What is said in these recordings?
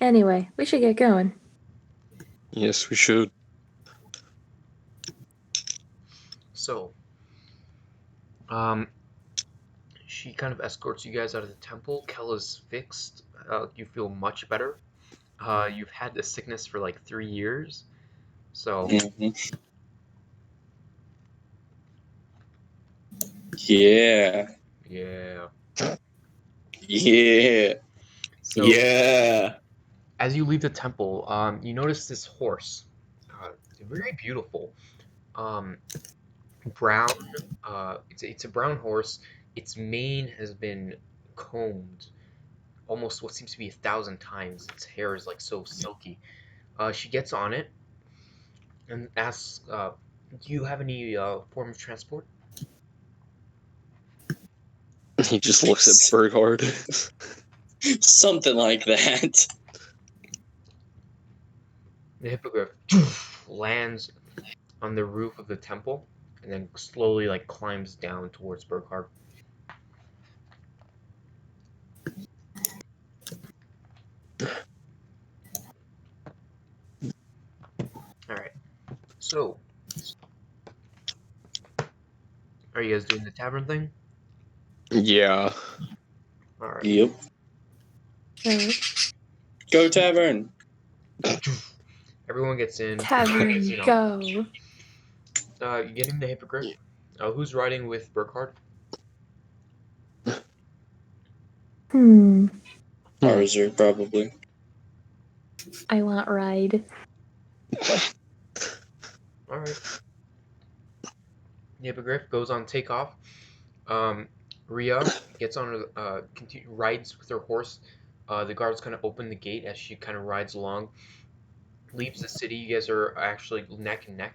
Anyway, we should get going. Yes, we should. So, she kind of escorts you guys out of the temple. Kel is fixed. You feel much better. You've had this sickness for like 3 years. So, Mhm. Yeah. yeah. Yeah. So, Yeah. as you leave the temple, you notice this horse. Very beautiful. Brown. It's a brown horse. Its mane has been combed almost what seems to be 1,000 times. Its hair is like so silky. She gets on it and asks, "Do you have any form of transport?" He just looks at Berghard. Something like that. The hippogriff lands on the roof of the temple and then slowly like climbs down towards Burkhard. All right. So, are you guys doing the tavern thing? Yeah. All right. Yep. So, Go tavern. Everyone gets in. tavern, You know, go. getting the hippogriff. Who's riding with Burkhard? Hmm. Arzer, probably. I want ride. All right. The hippogriff goes on takeoff. Rhea gets on rides with her horse. The guards kind of open the gate as she kind of rides along. Leaves the city. You guys are actually neck and neck.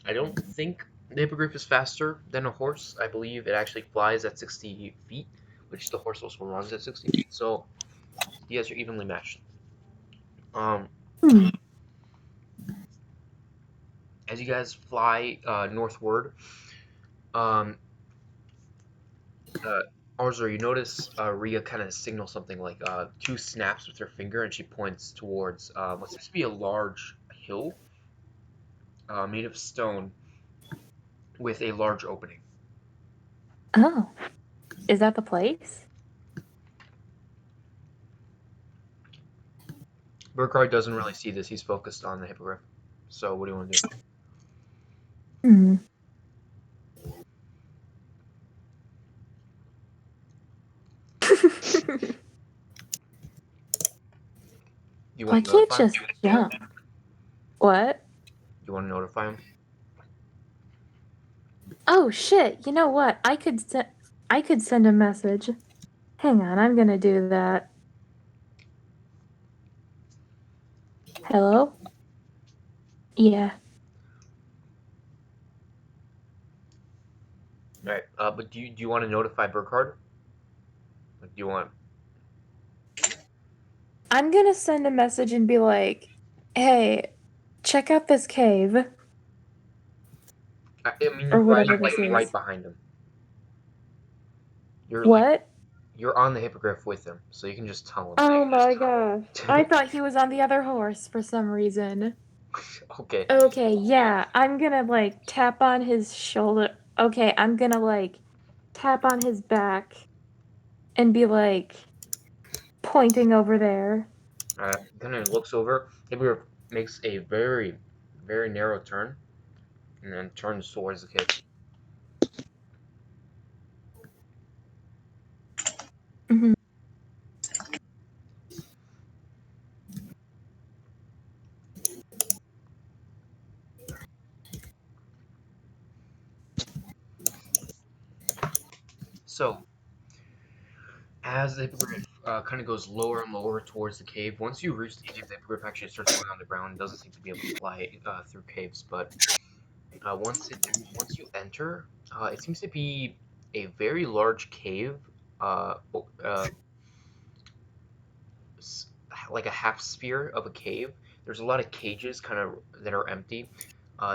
I don't think the hippogriff is faster than a horse. I believe it actually flies at 60 feet, which the horse also runs at 60 feet. So you guys are evenly matched. Hmm. As you guys fly northward, um, Arzer, you notice Rhea kind of signals something like 2 snaps with her finger, and she points towards what seems to be a large hill made of stone with a large opening. Oh. Is that the place? Burkhard doesn't really see this. He's focused on the hippogriff. So what do you want to do? Hmm. You Why want to can't notify him? just jump? What? You want to notify him? Oh shit! You know what? I could send a message. Hang on, I'm gonna do that. Hello? Yeah. All right. But do you want to notify Burkhard? Like, do you want? I'm gonna send a message and be like, "Hey, check out this cave." I mean, Or you're riding whatever like this right is. behind him. You're like What? you're on the hippogriff with him, so you can just tell him. Oh my gosh. I thought he was on the other horse for some reason. Okay. Okay, yeah. I'm gonna like tap on his shoulder. Okay, I'm gonna like tap on his back and be like pointing over there. Kind of looks over. Hippogriff makes a very, very narrow turn, and then turns towards the kid. Mhm. So, as the hippogriff kind of goes lower and lower towards the cave, once you reach the cave, the hippogriff actually starts going on the ground. It doesn't seem to be able to fly through caves, but once you enter, it seems to be a very large cave, uh, o- uh, like a half sphere of a cave. There's a lot of cages kind of that are empty.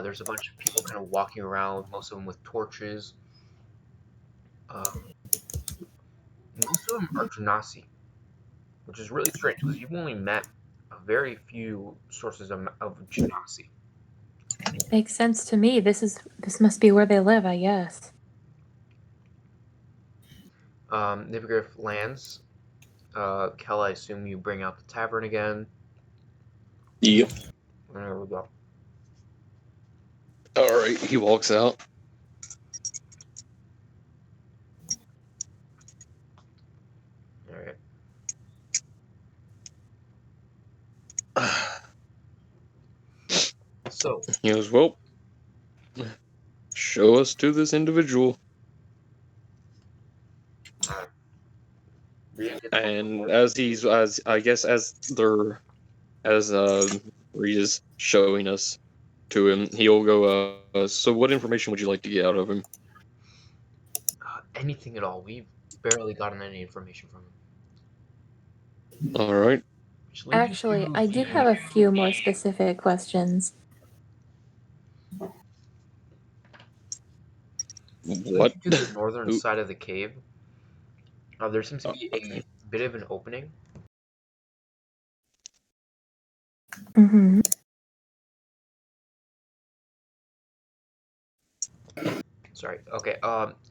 There's a bunch of people kind of walking around, most of them with torches. Um, Most of them are Genasi, which is really strange because you've only met a very few sources of genasi. Makes sense to me. This must be where they live, I guess. The Hippogriff lands. Kel, I assume you bring out the tavern again. Yep. There we go. All right, he walks out. All right. So, He goes, well, show us to this individual. And as Rita's showing us to him, he'll go, so what information would you like to get out of him? anything at all. We've barely gotten any information from him. All right. Which leads you Actually, to I do the- have a few more specific questions. What? To the northern Ooh. side of the cave, there seems to be a bit of an opening. Mm-hmm. Sorry. Okay.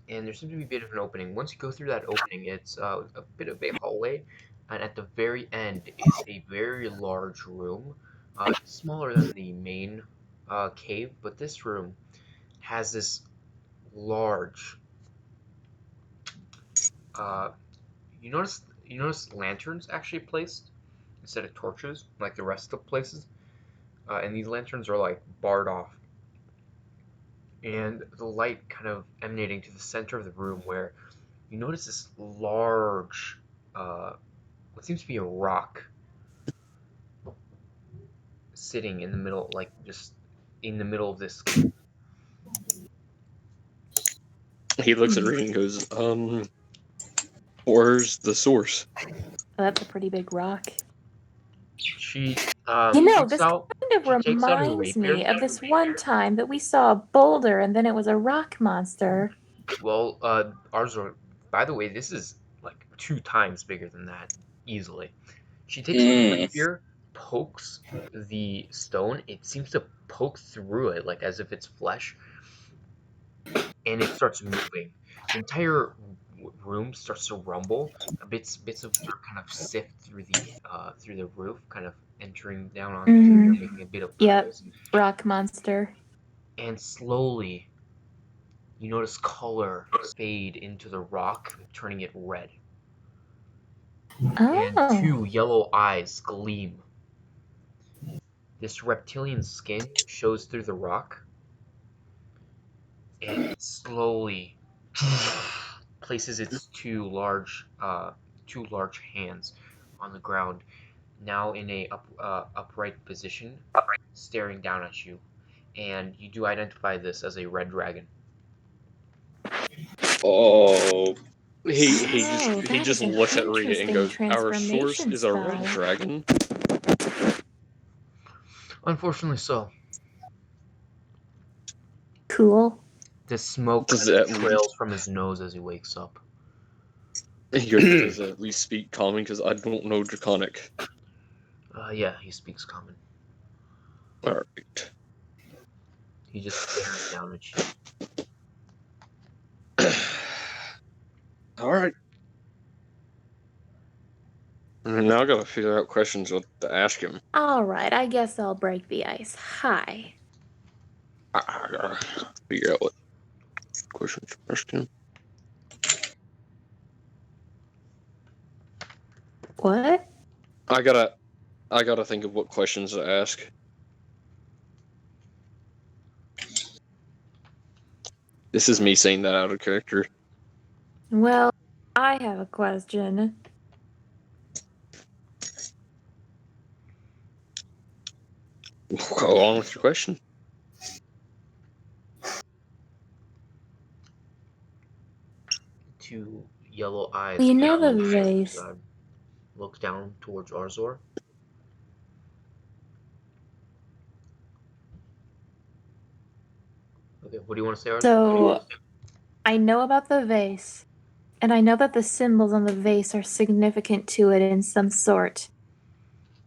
And there seems to be a bit of an opening. Once you go through that opening, it's a bit of a hallway, and at the very end is a very large room, smaller than the main cave, but this room has this large. Uh, you notice lanterns actually placed instead of torches, like the rest of the places, and these lanterns are like barred off. And the light kind of emanating to the center of the room where you notice this large, what seems to be a rock sitting in the middle, like just in the middle of this. He looks at Rita and goes, where's the source? Oh, that's a pretty big rock. She You know, takes this out, kind of she takes out her reminds rapier. me of this one time that we saw a boulder and then it was a rock monster. Well, ours are. By the way, this is like 2 times bigger than that, easily. She takes the rapier, pokes the stone. It seems to poke through it, like as if it's flesh, and it starts moving. The entire room starts to rumble. Bits of dirt kind of sift through the roof, kind of entering down onto the ceiling, making a bit of Yep, noise. rock monster. And slowly, you notice color fade into the rock, turning it red. And Oh. 2 yellow eyes gleam. This reptilian skin shows through the rock, and it slowly places its two large hands on the ground, now in a upright position, staring down at you. And you do identify this as a red dragon. Oh, He just that is an looks at Rita and interesting goes, our source transformation is a red spell. dragon. Unfortunately so. Cool. The smoke Does kind of that trails from his nose as he wakes up. He goes, does it at least speak common? Because I don't know Draconic. Yeah, he speaks common. Alright. He just stares down at you. Alright. And now I gotta figure out questions what to ask him. All right, I guess I'll break the ice. Hi. I gotta figure out what questions to ask him. What? I gotta think of what questions to ask. This is me saying that out of character. Well, I have a question. Go on with your question. Two yellow eyes. You know the glance vase. inside. Look down towards Arzor. Okay, what do you want to say, Arzor? So, I know about the vase. And I know that the symbols on the vase are significant to it in some sort.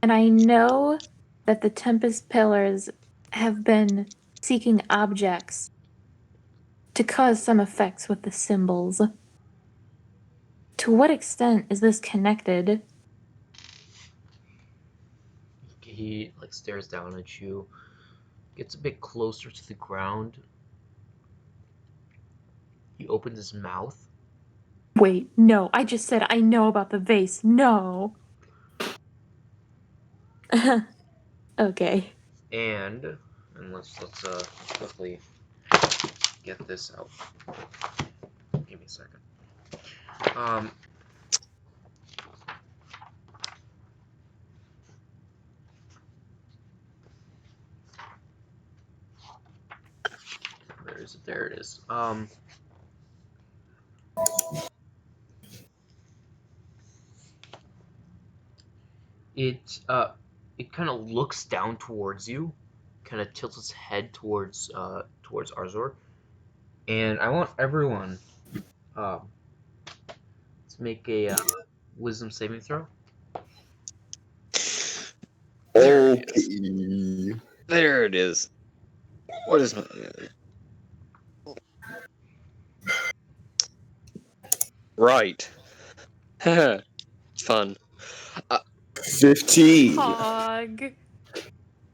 And I know that the Tempest Pillars have been seeking objects to cause some effects with the symbols. To what extent is this connected? He like stares down at you, gets a bit closer to the ground. He opens his mouth. Wait, no, I just said I know about the vase. No. Okay. And let's quickly get this out. Give me a second. Where is it? There it is. It kind of looks down towards you, kind of tilts its head towards Arzor, and I want everyone to make a wisdom saving throw. There it Okay. is. There it is. What is my... Right. Fun. 15. Pog.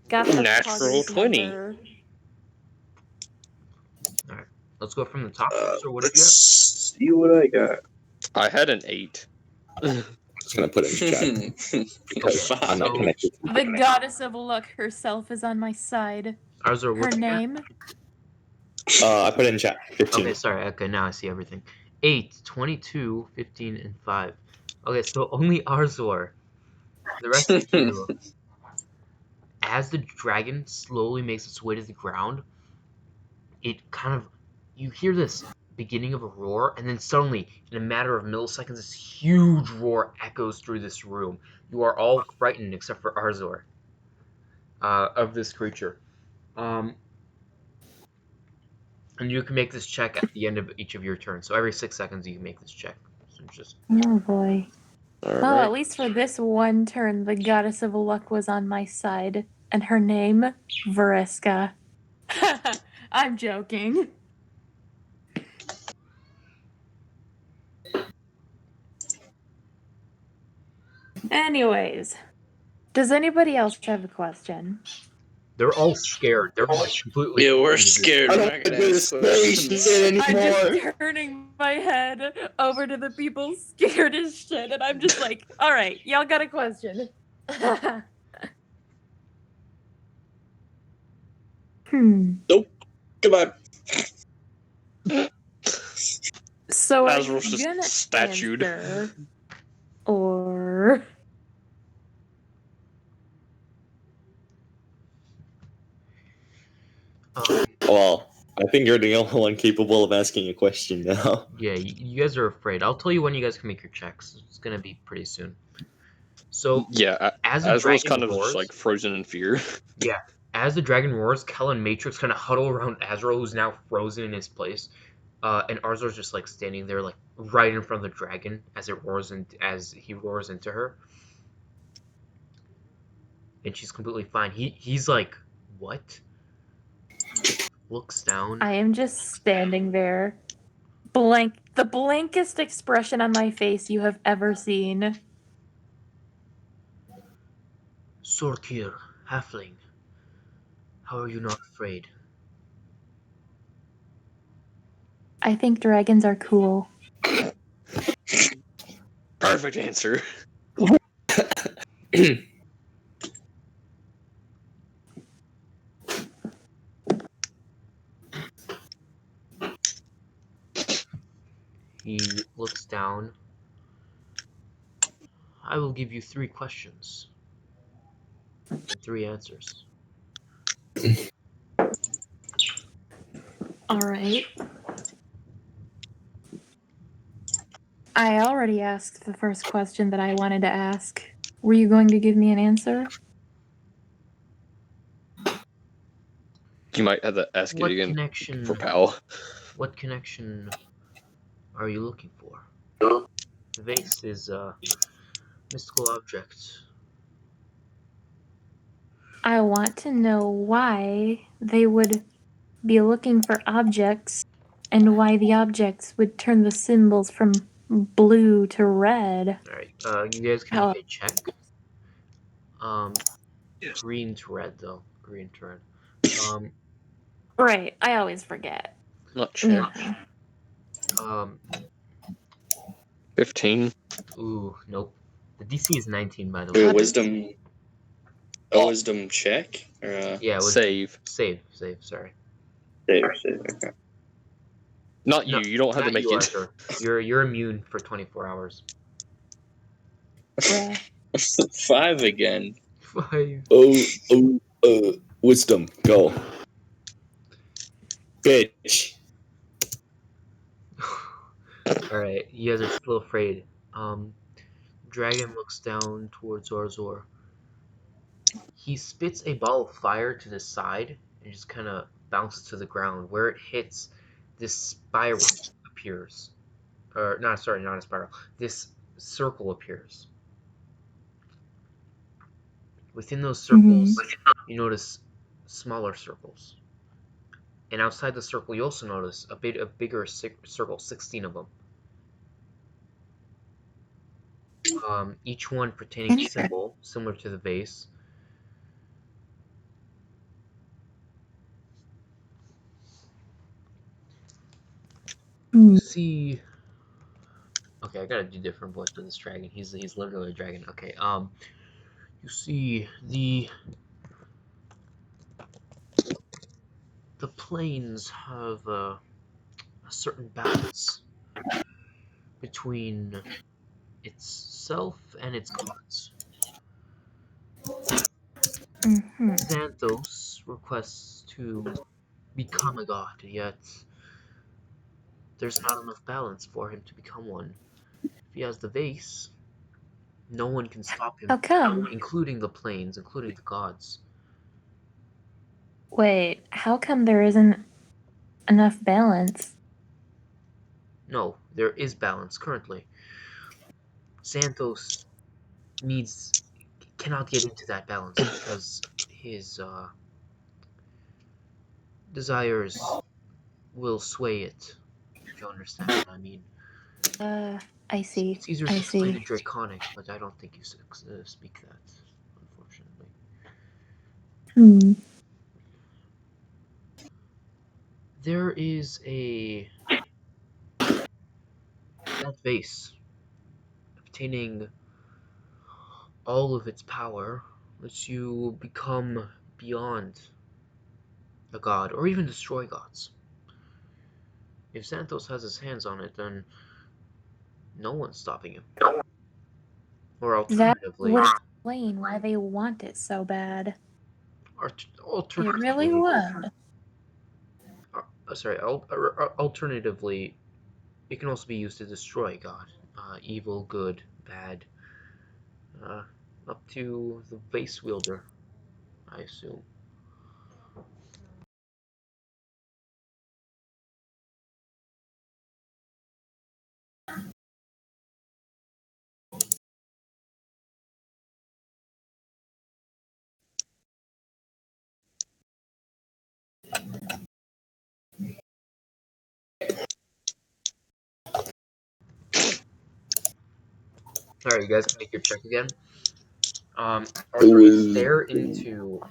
Got the Natural Pog's 20. number. Let's go from the top. So what did Let's you have? see what I got. I had an 8. Just gonna put it in chat because I'm not So- connected. The goddess of luck herself is on my side. Arzor, Her what's your name? I put it in chat. 15. Okay, sorry. Okay, now I see everything. 8, 22, 15, and 5. Okay, so only Arzor. The rest of you, as the dragon slowly makes its way to the ground, it kind of, you hear this beginning of a roar, and then suddenly, in a matter of milliseconds, this huge roar echoes through this room. You are all frightened except for Arzor of this creature. And you can make this check at the end of each of your turns. So every 6 seconds you can make this check. So just Oh boy. All Well, right. at least for this one turn, the goddess of luck was on my side. And her name? Veriska. I'm joking. Anyways, does anybody else have a question? they're all scared. They're all completely Yeah, we're confused. scared. I We're don't not want to gonna do ask this questions. shit I'm anymore. just turning my head over to the people scared as shit, and I'm just like, all right, y'all got a question. Goodbye. So are you Azrael's just gonna statued. answer, or Well, I think you're the only one capable of asking a question now. Yeah, you guys are afraid. I'll tell you when you guys can make your checks. It's gonna be pretty soon. So Yeah, as the Azrael's dragon kind of roars, just like frozen in fear. as the dragon roars, Kel and Matrix kind of huddle around Azrael, who's now frozen in his place, and Arzor's just like standing there, like right in front of the dragon as it roars and as he roars into her, and she's completely fine. He's like, what? Looks down. I am just standing there, the blankest expression on my face you have ever seen. Sorkir, halfling, how are you not afraid? I think dragons are cool. Perfect answer. He looks down. I will give you 3 questions and 3 answers. All right. I already asked the first question that I wanted to ask. Were you going to give me an answer? You might have to ask it What again connection? for Pal. What connection are you looking for? The vase is a mystical object. I want to know why they would be looking for objects and why the objects would turn the symbols from blue to red. Alright, you guys can How- make a check. Green to red, though. Green to red. Right, I always forget. Not check. Yeah. 15. Ooh, nope. The DC is 19, by the way. A wisdom check? Or Yeah, it was Save. save, sorry. save. Okay. Not you. You don't have to Not make you, it. Arthur. You're immune for 24 hours. Bruh. 5 again. 5. Wisdom, go. Bitch. Alright, you guys are still afraid. Dragon looks down towards Orzor. He spits a ball of fire to the side and just kind of bounces to the ground. Where it hits, this spiral appears. Or, not a spiral. This circle appears. Within those circles, you notice smaller circles. And outside the circle, you also notice a bigger circle, 16 of them. Each one pertaining to a symbol, similar to the vase. You see... Okay, I gotta do different voice for this dragon. He's literally a dragon. Okay, you see the planes have a certain balance between itself and its gods. Xanthos requests to become a god, yet there's not enough balance for him to become one. If he has the vase, no one can stop him. How come? Including the planes, including the gods. Wait, how come there isn't enough balance? No, there is balance currently. Xanthos cannot get into that balance because his desires will sway it. If you understand what I mean. I see. It's easier to explain in Draconic, but I don't think you speak that, unfortunately. There is that vase obtaining all of its power lets you become beyond a god or even destroy gods. If Xanthos has his hands on it, then no one's stopping him. Or alternatively, that would explain why they want it so bad. Alternatively, it really would. Alternatively, it can also be used to destroy God. Evil, good, bad. Up to the vase wielder, I assume. Alright, you guys can make your check again. Arthur, you stare into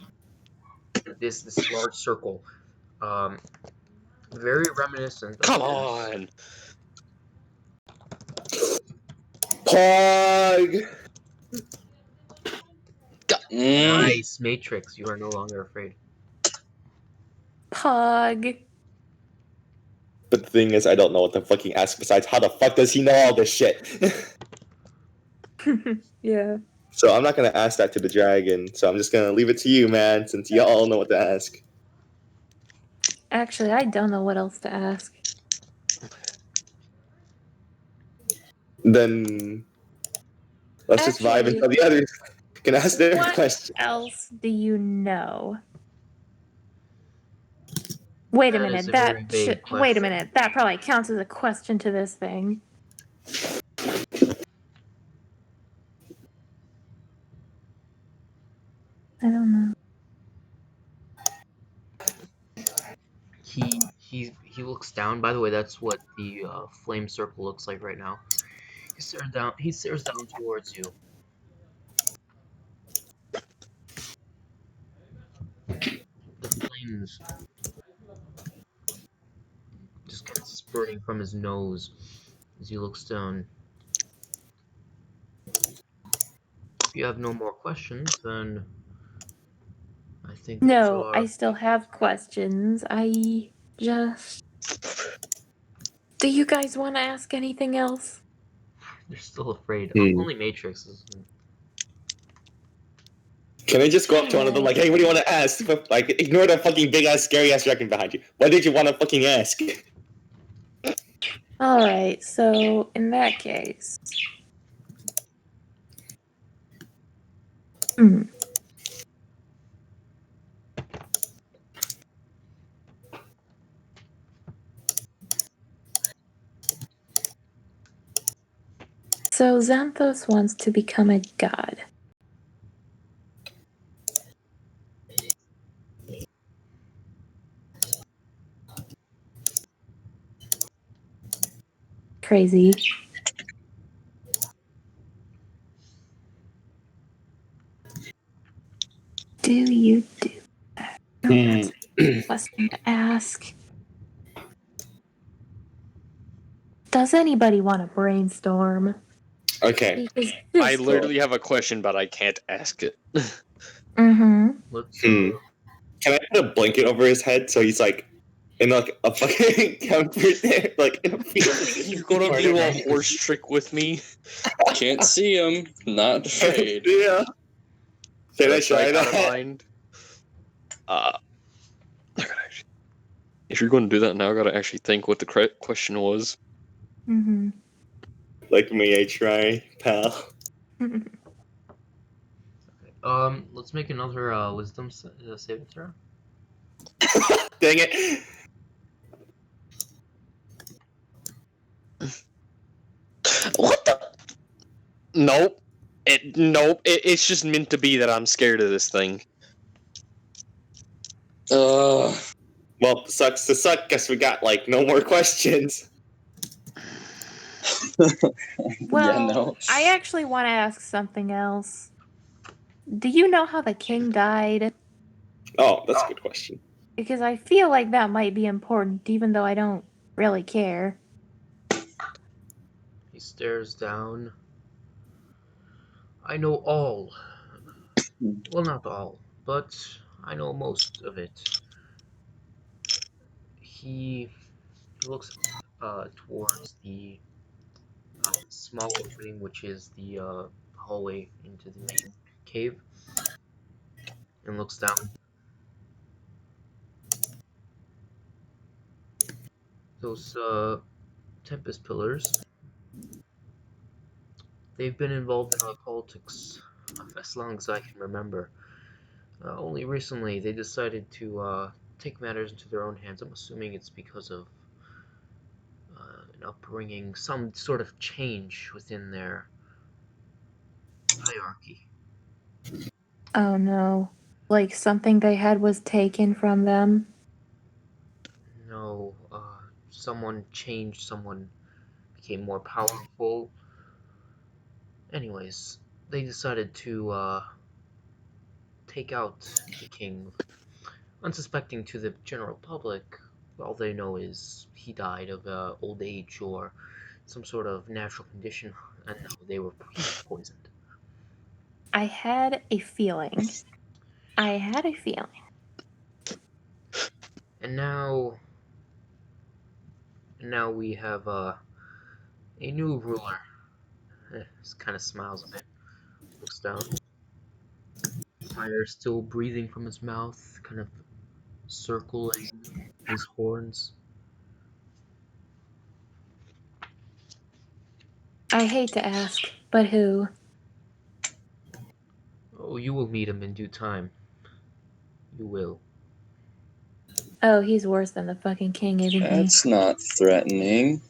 this large circle. Very reminiscent. Come on! Pog! Nice, Matrix. You are no longer afraid. Pog. But the thing is, I don't know what to fucking ask besides how the fuck does he know all this shit? Yeah. So I'm not gonna ask that to the dragon, so I'm just gonna leave it to you, man, since y'all know what to ask. Actually, I don't know what else to ask. Then let's just vibe until the others can ask their question. What else do you know? Wait a minute. That probably counts as a question to this thing. I don't know. He looks down. By the way, that's what the flame circle looks like right now. He stares down. He stares down towards you. The flames just kind of spurting from his nose as he looks down. If you have no more questions, then I think these No, are. I still have questions. I just. Do you guys want to ask anything else? They're still afraid. Hmm. Only Matrix is. Can I just go up to one of them like, hey, what do you want to ask? Like, ignore the fucking big ass scary ass dragon behind you. What did you want to fucking ask? Alright, so in that case. Hmm. So Xanthos wants to become a god. Crazy. Do you do that? Oh, that's a question to ask. Does anybody want to brainstorm? Okay. Because I literally have a question, but I can't ask it. Mm-hmm. Let's. Hmm. Can I put a blanket over his head so he's like in like a fucking comfort there? Like You're gonna do a horse trick with me? Can't see him. Not afraid. Yeah. Can I That's try like out of that? mind. I gotta actually- If you're going to do that now, I gotta actually think what the correct question was. Mm-hmm. Like, may I try, pal? Let's make another wisdom saving throw. Dang it. What the? Nope. It's just meant to be that I'm scared of this thing. Uh, Well, sucks to suck. Guess we got like no more questions. Well, yeah, no. I actually want to ask something else. Do you know how the king died? Oh, that's a good question. Because I feel like that might be important, even though I don't really care. He stares down. I know all. Well, not all, but I know most of it. He looks towards the small opening, which is the hallway into the main cave, and looks down. Those Tempest pillars, they've been involved in our politics as long as I can remember. Only recently they decided to take matters into their own hands. I'm assuming it's because of an upbringing, some sort of change within their hierarchy. Oh no. Like something they had was taken from them? No, someone changed, someone became more powerful. Anyways, they decided to take out the king, unsuspecting to the general public. All they know is he died of old age or some sort of natural condition, and no, he was poisoned. I had a feeling. And now we have a new ruler. Just kind of smiles a bit, looks down. Fire still breathing from his mouth, kind of circling his horns. I hate to ask, but who? Oh, you will meet him in due time. You will. Oh, he's worse than the fucking king, isn't he? That's not threatening.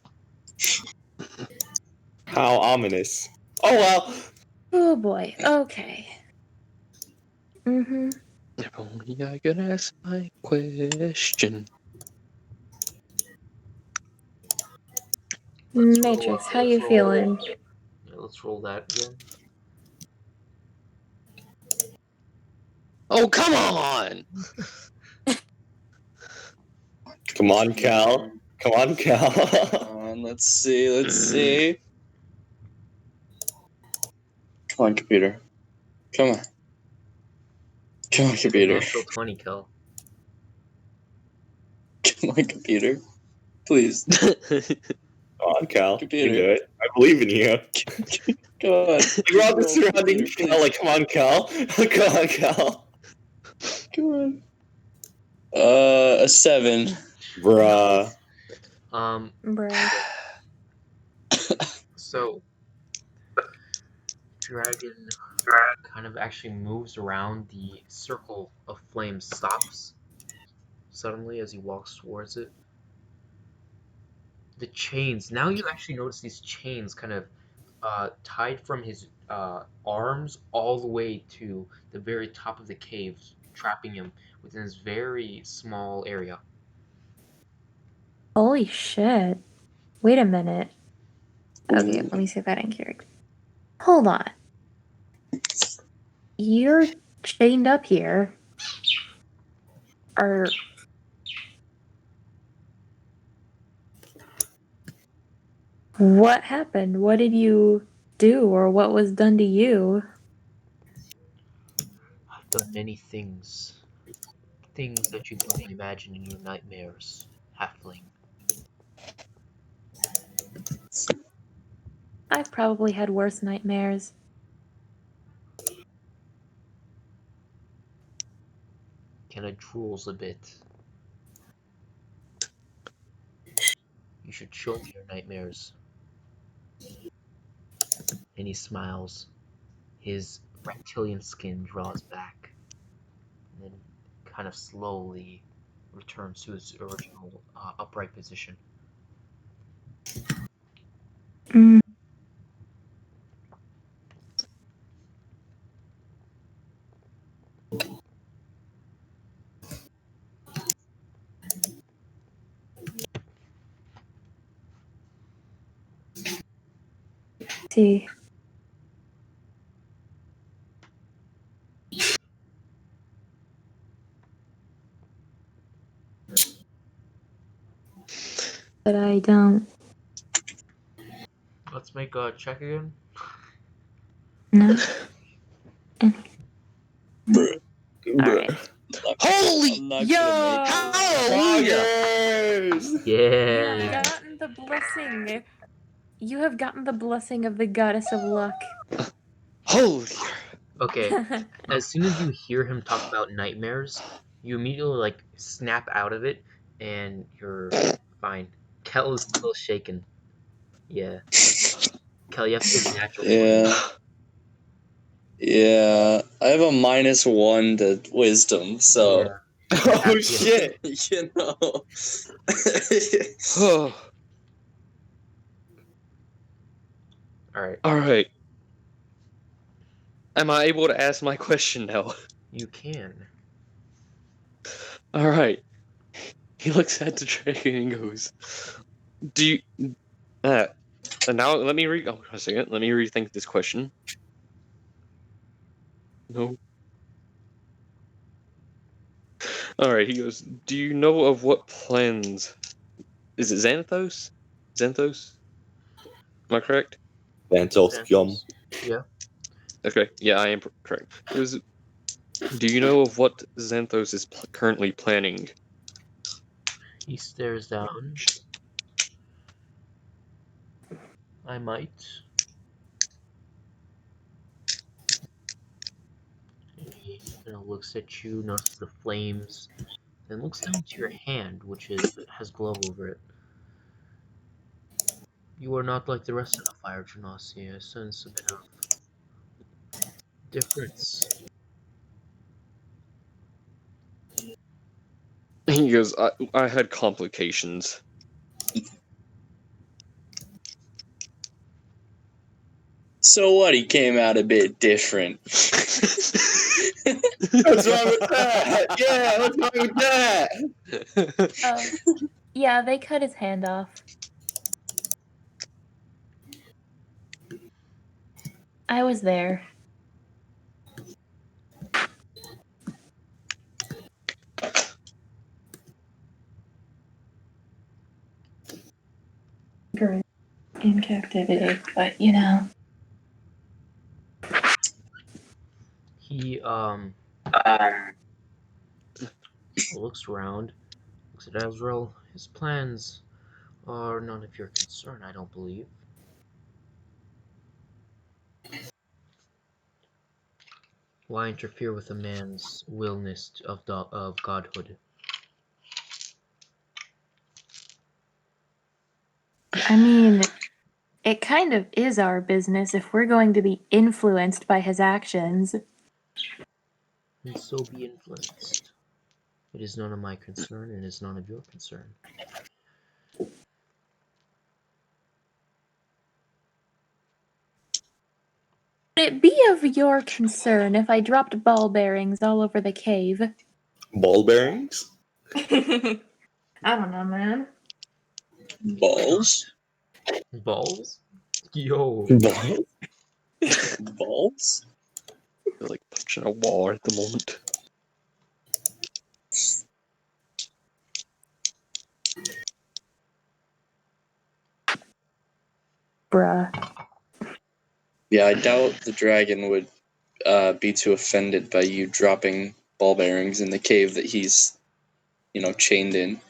How ominous. Oh well. Oh boy. Okay. Mm-hmm. If only I could ask my question. Matrix, how you feeling? Yeah, let's roll that again. Oh, come on! Come on, Cal. Come on, Cal. Let's see. Come on, computer. Come on. Come on, computer. Natural 20, Kel. Come on, computer. Please. Come on, Cal. Computer. You can do it. I believe in you. Come on. You're on the Roll, surrounding computer, Cal. please. Like, come on, Cal. Come on, Cal. Come on. A 7. Bruh. Bruh. So, Dragon kind of actually moves around. The circle of flame stops suddenly as he walks towards it. The chains. Now you actually notice these chains kind of tied from his arms all the way to the very top of the cave, trapping him within this very small area. Holy shit. Wait a minute. Okay, let me see if I didn't character. Hold on. You're chained up here. Or what happened? What did you do, or what was done to you? I've done many things. Things that you can only imagine in your nightmares, halfling. I've probably had worse nightmares. Kenna drools a bit. You should show me your nightmares. And he smiles. His reptilian skin draws back, and then kind of slowly returns to his original upright position. Mm. See. But I don't. Let's make a check again. No. Bruh. Alright. Holy I'm not yo! gonna make Hallelujah! Poggers! You Yeah. have gotten the blessing. You have gotten the blessing of the goddess of luck. Holy. Okay. As soon as you hear him talk about nightmares, you immediately like snap out of it, and you're fine. Kel is still shaken. Yeah. Kel, you have to get a natural 20. Yeah. Yeah. I have a -1 to wisdom, so Yeah. Oh shit! you know. Oh. Alright. Alright. Am I able to ask my question now? You can. Alright. He looks at the dragon and goes, do you... and now let me read... Oh, a second. Let me rethink this question. No. Alright, he goes, do you know of what plans... Is it Xanthos? Xanthos? Am I correct? Xanthos yum. Yeah. Okay, yeah, I am correct. It was, do you know of what Xanthos is currently planning? He stares down. I might. And he looks at you, notices the flames, then looks down to your hand, which has glow over it. You are not like the rest of the Fire Genasi. I sense a bit of difference. He goes, I had complications. So what? He came out a bit different. What's wrong with that? Yeah, what's wrong with that? Yeah, they cut his hand off. I was there. In captivity, but you know. He looks around, looks at Azrael. His plans are none of your concern, I don't believe. Why interfere with a man's willness of godhood? I mean, it kind of is our business if we're going to be influenced by his actions. And so be influenced. It is none of my concern, and it is none of your concern. Would it be of your concern if I dropped ball bearings all over the cave? Ball bearings? I don't know, man. Balls? Balls? Yo. Balls? Balls? They're like punching a wall at the moment. Bruh. Yeah, I doubt the dragon would be too offended by you dropping ball bearings in the cave that he's, chained in.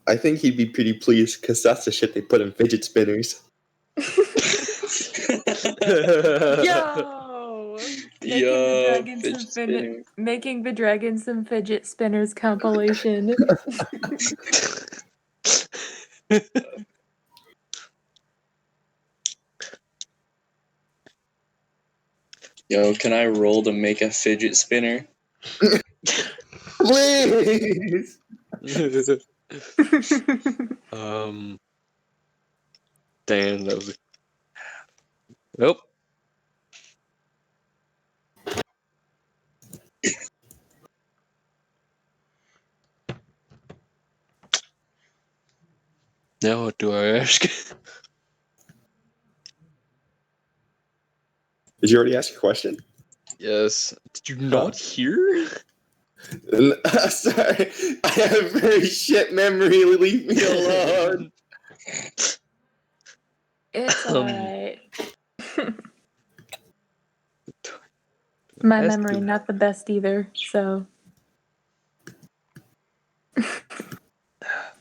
I think he'd be pretty pleased because that's the shit they put in fidget spinners. Yo! Yo, fidget spinner. Making the dragon some fidget spinners compilation. Yo, can I roll to make a fidget spinner? Please! Damn, that was. Nope. Now what do I ask? Did you already ask your question? Yes. Did you not hear? Sorry, I have a very shit memory. Leave me alone. It's alright. My Ask memory him. not the best either, so.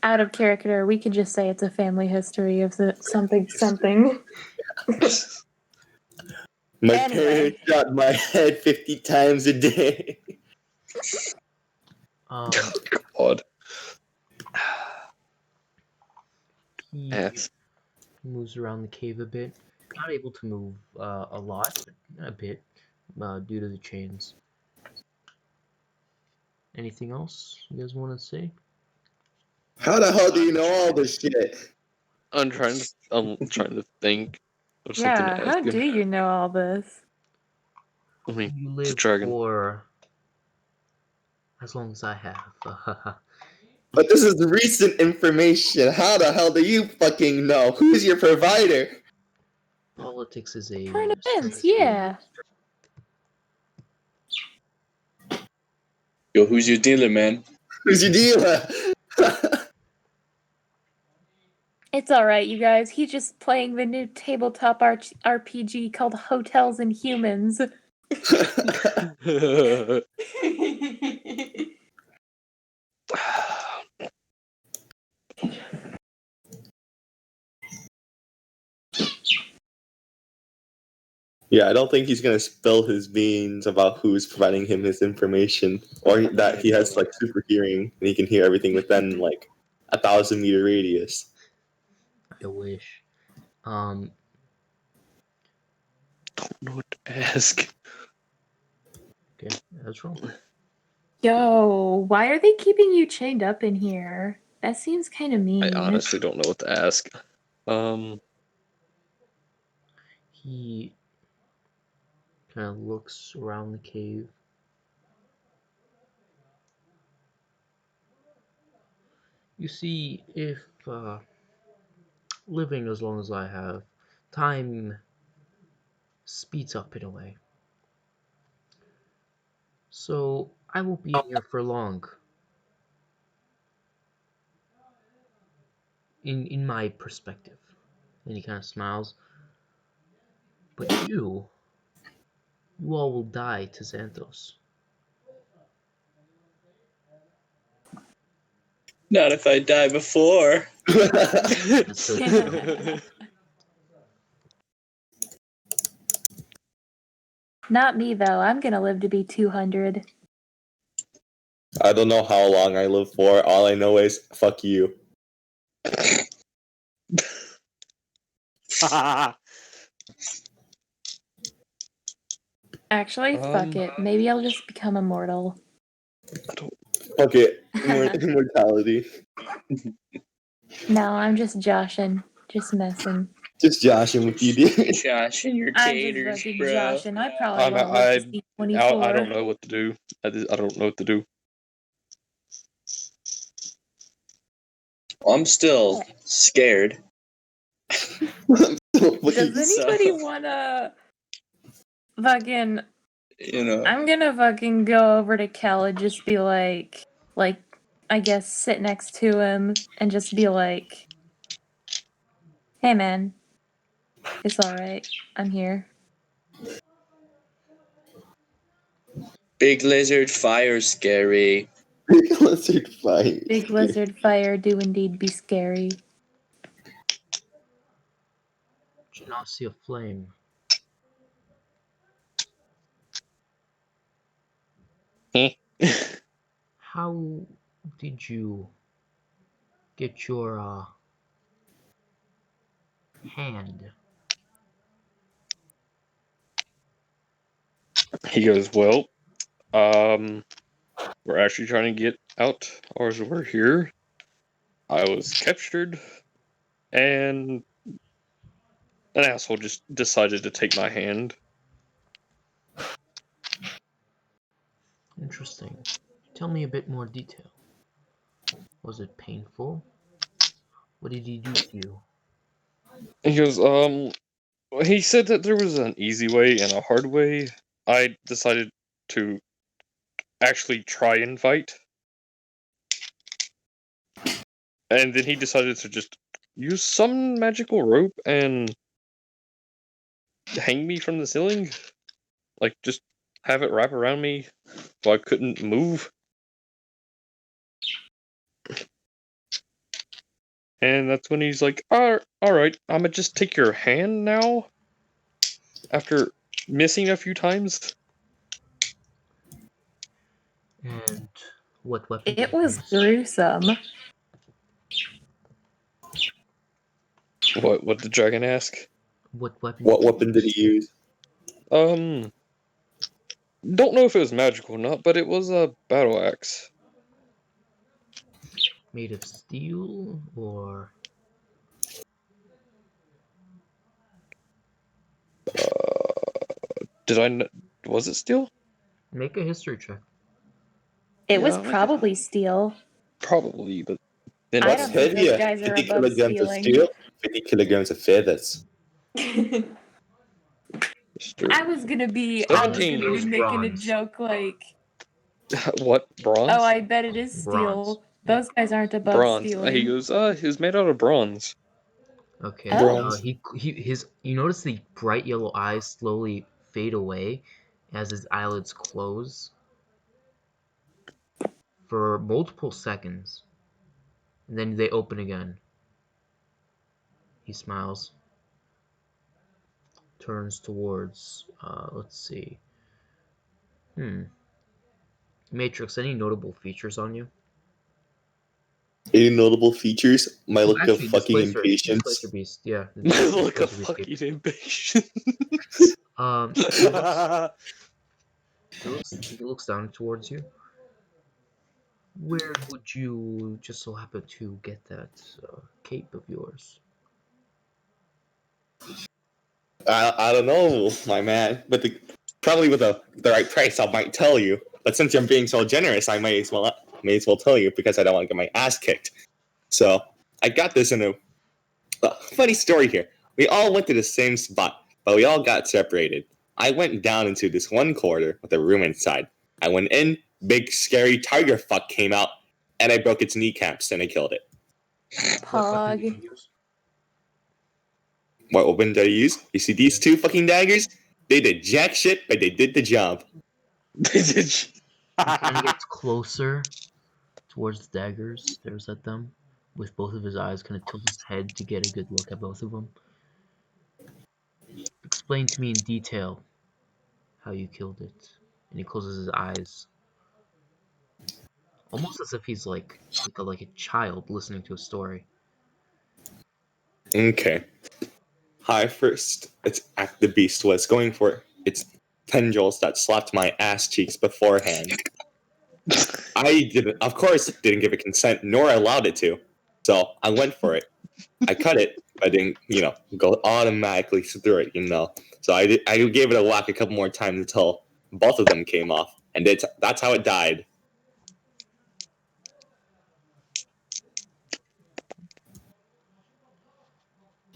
Out of character, we could just say it's a family history of something. My Anyway. parents shot my head 50 times a day. God. He Yes. moves around the cave a bit. Not able to move a lot, but a bit, due to the chains. Anything else you guys want to say? How the hell do you know all this shit? I'm trying to think of something Yeah, to how ask him. do you know all this? I mean, You the live dragon. for as long as I have. But this is recent information. How the hell do you fucking know? Who's your provider? Politics is a Current events, yeah. Yo, who's your dealer, man? Who's your dealer? It's alright, you guys. He's just playing the new tabletop RPG called Hotels and Humans. Yeah, I don't think he's gonna spill his beans about who's providing him his information, or that he has like super hearing and he can hear everything within like 1,000-meter radius. I wish. Don't know what to ask. Okay, that's wrong. Yo, why are they keeping you chained up in here? That seems kind of mean. I honestly don't know what to ask. He Kind of looks around the cave. You see, if living as long as I have, time speeds up in a way. So I won't be here for long. In my perspective. And he kind of smiles. But you all will die to Xanthos. Not if I die before. That's Not me, though. I'm gonna live to be 200. I don't know how long I live for. All I know is fuck you. Actually, fuck it. Maybe I'll just become immortal. Fuck it. Immortality. No, I'm just joshing. Just messing. Just joshing with you, dude. Josh and your I'm taters, just fucking bro. joshing. I probably won't live to see 24. I don't know what to do. I don't know what to do. I'm still scared. Does anybody wanna fucking... You know. I'm gonna fucking go over to Kel and just be like, I guess sit next to him and just be like, hey man, it's alright. I'm here. Big lizard fire scary. Big lizard fight. Big lizard fire do indeed be scary. Did not see a flame. How did you get your hand? He goes, well, we're actually trying to get out, or as we're here. I was captured, and an asshole just decided to take my hand. Interesting. Tell me a bit more detail. Was it painful? What did he do to you? He goes, he said that there was an easy way and a hard way. I decided to actually try and fight. And then he decided to just use some magical rope and hang me from the ceiling. Like, just have it wrap around me so I couldn't move. And that's when he's like, alright, I'm gonna just take your hand now. After missing a few times. And what weapon? It was gruesome. What did the dragon ask? What weapon? What weapon did he use? Don't know if it was magical or not, but it was a battle axe. Made of steel or? Was it steel? Make a history check. It was Yeah, probably steel. Probably, but then I What's don't think those heavier? guys are 50 above kilograms of stealing. steel, 50 kilograms of feathers. I was gonna be 17. making a Bronze. joke like, What, bronze? oh, I bet it is steel. Bronze. Those guys aren't above Bronze. stealing. He goes, he was made out of bronze. Okay. Bronze. You notice the bright yellow eyes slowly fade away as his eyelids close for multiple seconds, and then they open again. He smiles, turns towards. Let's see. Matrix. Any notable features on you? Any notable features? My look Actually, of fucking Displacer impatience. Beast. Yeah. Look at Displacer Beast fucking feature. impatient. He looks down towards you. Where would you just so happen to get that cape of yours? I don't know, my man. But Probably with the right price, I might tell you. But since you're being so generous, I may as well tell you because I don't want to get my ass kicked. So I got this in a funny story here. We all went to the same spot, but we all got separated. I went down into this one corridor with a room inside. I went in, big scary tiger fuck came out, and I broke its kneecaps and I killed it. What weapon did Pog. you use? What weapon did I use? You see these two fucking daggers? They did jack shit, but they did the job. He kind of gets closer towards the daggers, stares at them, with both of his eyes, kind of tilts his head to get a good look at both of them. Explain to me in detail how you killed it. And he closes his eyes, almost as if he's like a child listening to a story. Okay. Hi, first, the beast was going for its tendrils that slapped my ass cheeks beforehand. I of course, didn't give it consent, nor allowed it to. So I went for it. I cut it, but I didn't, go automatically through it, So I gave it a whack a couple more times until both of them came off, and that's how it died.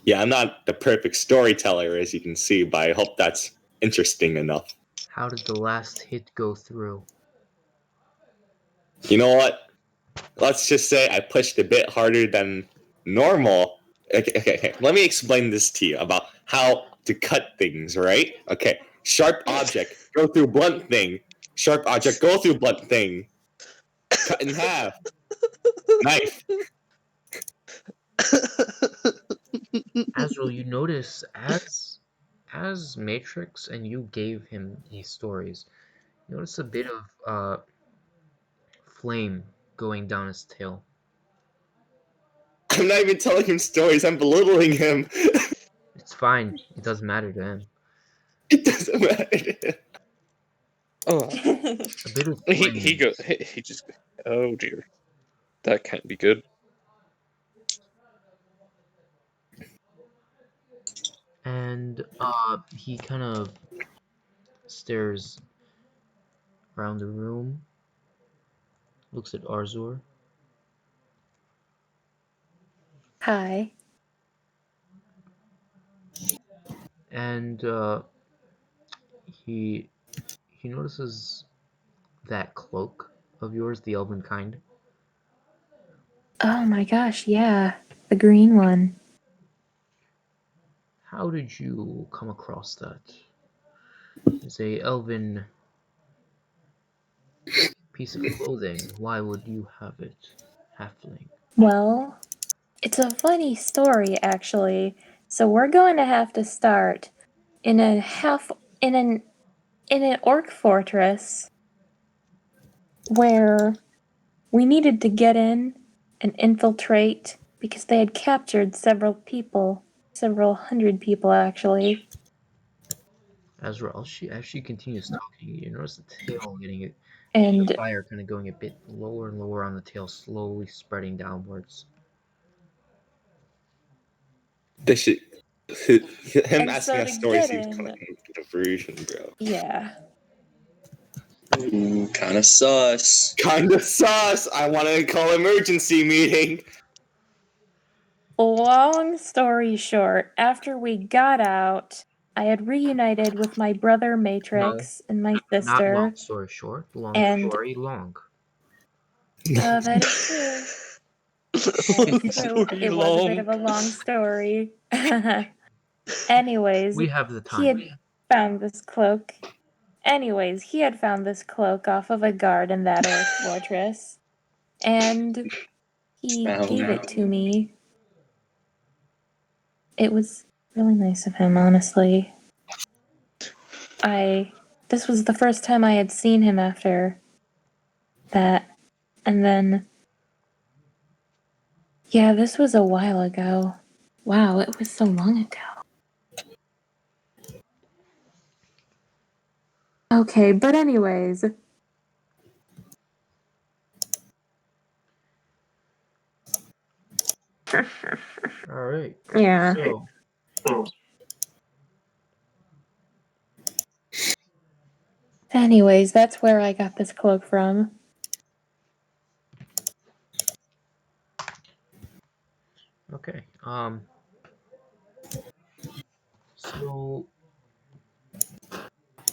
Yeah, I'm not the perfect storyteller, as you can see, but I hope that's interesting enough. How did the last hit go through? You know what? Let's just say I pushed a bit harder than normal. Okay. Let me explain this to you about how to cut things, right? Okay. Sharp object, go through blunt thing. Sharp object, go through blunt thing. Cut in half. Knife. Azrael, you notice as Matrix and you gave him these stories, you notice a bit of flame going down his tail. I'm not even telling him stories, I'm belittling him. It's fine. It doesn't matter to him. It doesn't matter. Oh, A bit of he flame. goes. He just. Oh dear, that can't be good. And he kind of stares around the room, looks at Arzur. Hi. And he notices that cloak of yours, the elven kind. Oh my gosh, yeah. The green one. How did you come across that? It's a elven piece of clothing. Why would you have it, halfling? Well, it's a funny story actually. So we're going to have to start in an orc fortress where we needed to get in and infiltrate because they had captured several hundred people actually. As she continues talking, you notice the tail getting And the fire kind of going a bit lower and lower on the tail, slowly spreading downwards. This shit. Him And asking so us to stories, get he's in- kind of diversion, bro. yeah. Ooh, kind of sus. Kind of sus. I want to call emergency meeting. Long story short, after we got out, I had reunited with my brother Matrix and my Not sister. long story short, long And- story long. That is true. It was a bit of a long story. Anyways, We have the time. he had found this cloak. He had found this cloak off of a guard in that orc fortress. And he gave it to me. It was really nice of him, honestly. This was the first time I had seen him after that. And then, yeah, this was a while ago. Wow, it was so long ago. Okay, but anyways. Alright. Yeah. So Anyways, that's where I got this cloak from. Okay. So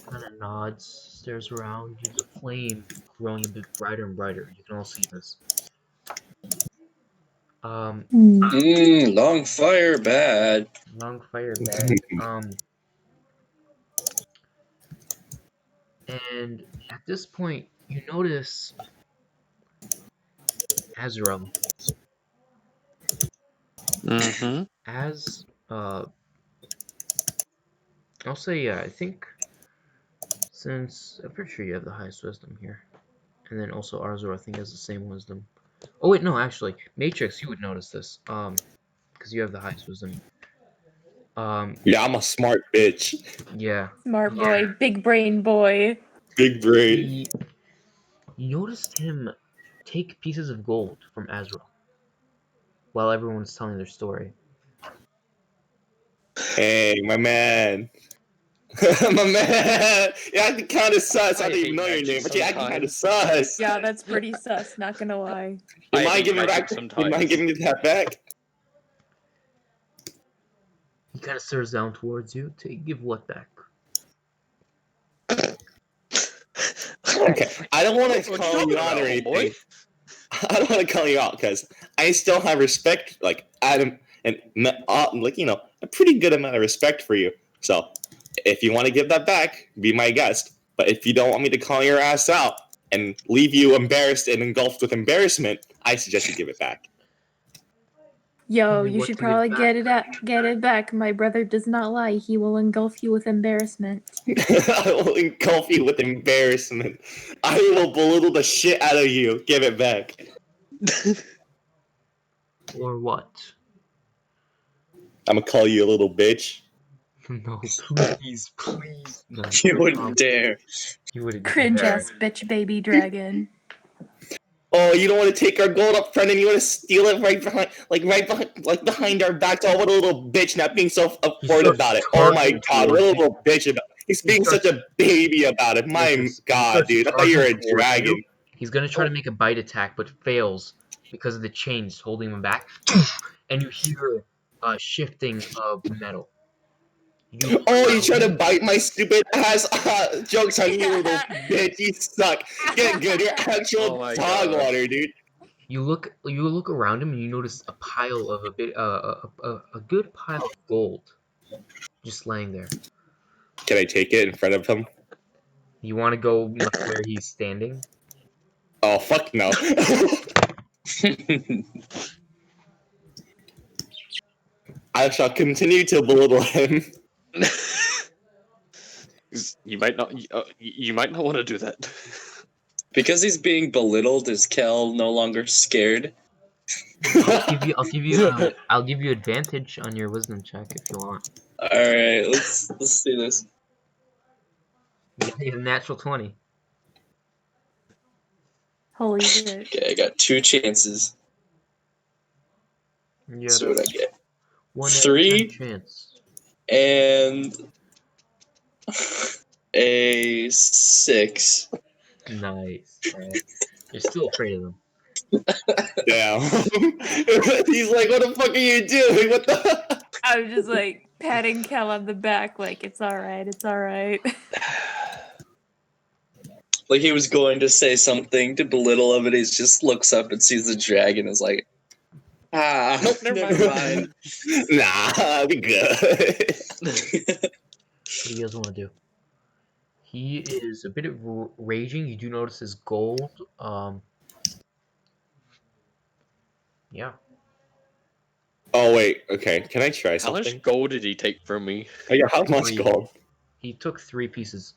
kind of nods, stares around. You see the flame growing a bit brighter and brighter. You can all see this. Long fire, bad. Long fire bag. And at this point, you notice Azrael. Mm-hmm. As I'll say, I think since I'm pretty sure you have the highest wisdom here, and then also Arzor I think has the same wisdom. Oh wait, no, actually, Matrix, you would notice this, because you have the highest wisdom. Yeah, I'm a smart bitch. Yeah. Smart boy, big brain boy. Big brain. You noticed him take pieces of gold from Azrael while everyone's telling their story. Hey, my man. My man. You're acting kind of sus. I I didn't even hate know your magic name, but you're acting kind of sometimes. sus. Yeah, that's pretty sus, not gonna lie. You I mind hate giving magic back? You sometimes. mind giving that back? He kind of stares down towards you to give what back? Okay, I don't want What to you call talking you out about, or homeboy? anything. I don't want to call you out because I still have respect, like Adam, and like a pretty good amount of respect for you. So, if you want to give that back, be my guest. But if you don't want me to call your ass out and leave you embarrassed and engulfed with embarrassment, I suggest you give it back. Yo, Tell me you what should to give probably back. get it back. My brother does not lie. He will engulf you with embarrassment. I will engulf you with embarrassment. I will belittle the shit out of you. Give it back. Or what? I'm gonna call you a little bitch. No, please. No. You wouldn't dare. You wouldn't Cringe dare. ass bitch baby dragon. Oh, you don't want to take our gold up front and you want to steal it behind our backs. Oh, what a little bitch, not being so forward starts about it. Oh my charging god, what a towards you. little bitch about it. He's being such a baby about it. My He god, starts dude, I thought you were a charging towards dragon. you. He's gonna try to make a bite attack, but fails because of the chains holding him back. And you hear a shifting of metal. Oh, you trying to bite my stupid ass? Joke's on you, little bitch. You suck. Get good. You're actual Oh my dog gosh. water, dude. You look around him and you notice a pile of a good pile of gold just laying there. Can I take it in front of him? You want to go like where he's standing? Oh, fuck no. I shall continue to belittle him. You might not. You might not want to do that. Because he's being belittled, is Kel no longer scared? I'll give you advantage on your wisdom check if you want. Alright, let's do this. You get a natural 20. Holy shit. Okay, I got 2 chances. You Let's see got what I get. 1 out of 3 10 chance. and a 6. Nice. Right. You're still afraid of him. Damn. He's like, what the fuck are you doing? What the? I'm just like patting Kel on the back, like it's alright, it's alright. Like he was going to say something to belittle him, and he just looks up and sees the dragon and is like, Nope, never mind. Nah, I'll be good. What do you guys want to do? He is a bit of raging. You do notice his gold. Yeah. Oh wait, okay. Can I try How something? much gold did he take from me? Oh yeah, how much 3. gold? He took 3 pieces.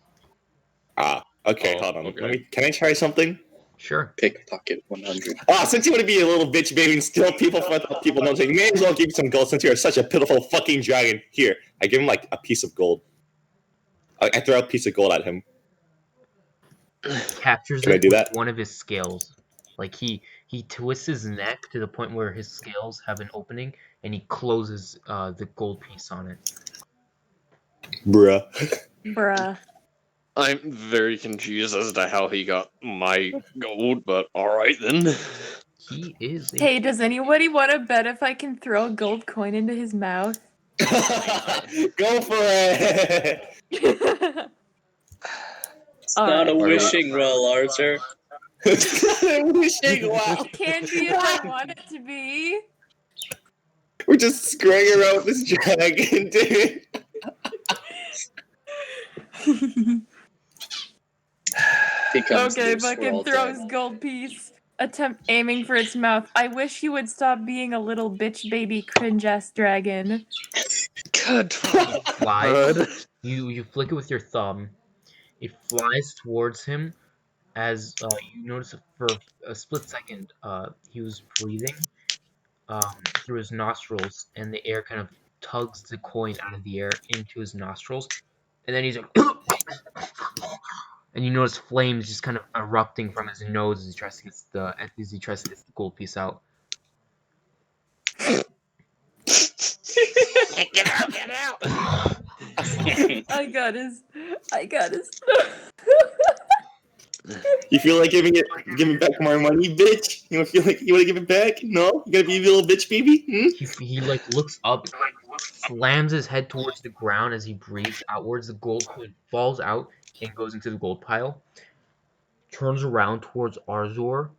Okay, Oh, hold on. okay. Can I try something? Sure. pickpocket 100. Since you want to be a little bitch baby and steal people from other people, no, you may as well give you some gold since you're such a pitiful fucking dragon. Here, I give him like a piece of gold. I throw a piece of gold at him. Captures Can I it do with that? one of his scales. Like he twists his neck to the point where his scales have an opening, and he closes the gold piece on it. Bruh. Bruh. I'm very confused as to how he got my gold, but alright then. He is a Hey, does anybody want to bet if I can throw a gold coin into his mouth? Go for it. It's All not right. a wishing well, Arthur. Wishing well. It can be if I want it to be. We're just screwing around with this dragon, dude. He comes Okay, loose, if I we're all can throw dead. his gold piece, attempt aiming for its mouth. I wish he would stop being a little bitch baby cringe ass dragon. Good fucking flies. God. You flick it with your thumb. It flies towards him. As you notice for a split second, he was breathing through his nostrils, and the air kind of tugs the coin out of the air into his nostrils, and then he's like, and you notice flames just kind of erupting from his nose as he tries to get the gold piece out. Get out, get out! I got his. You feel like giving me back my money, bitch? You don't feel like you want to give it back? No? You gotta be a little bitch, baby? He like looks up, slams his head towards the ground as he breathes outwards. The gold coin falls out and goes into the gold pile. Turns around towards Arzor.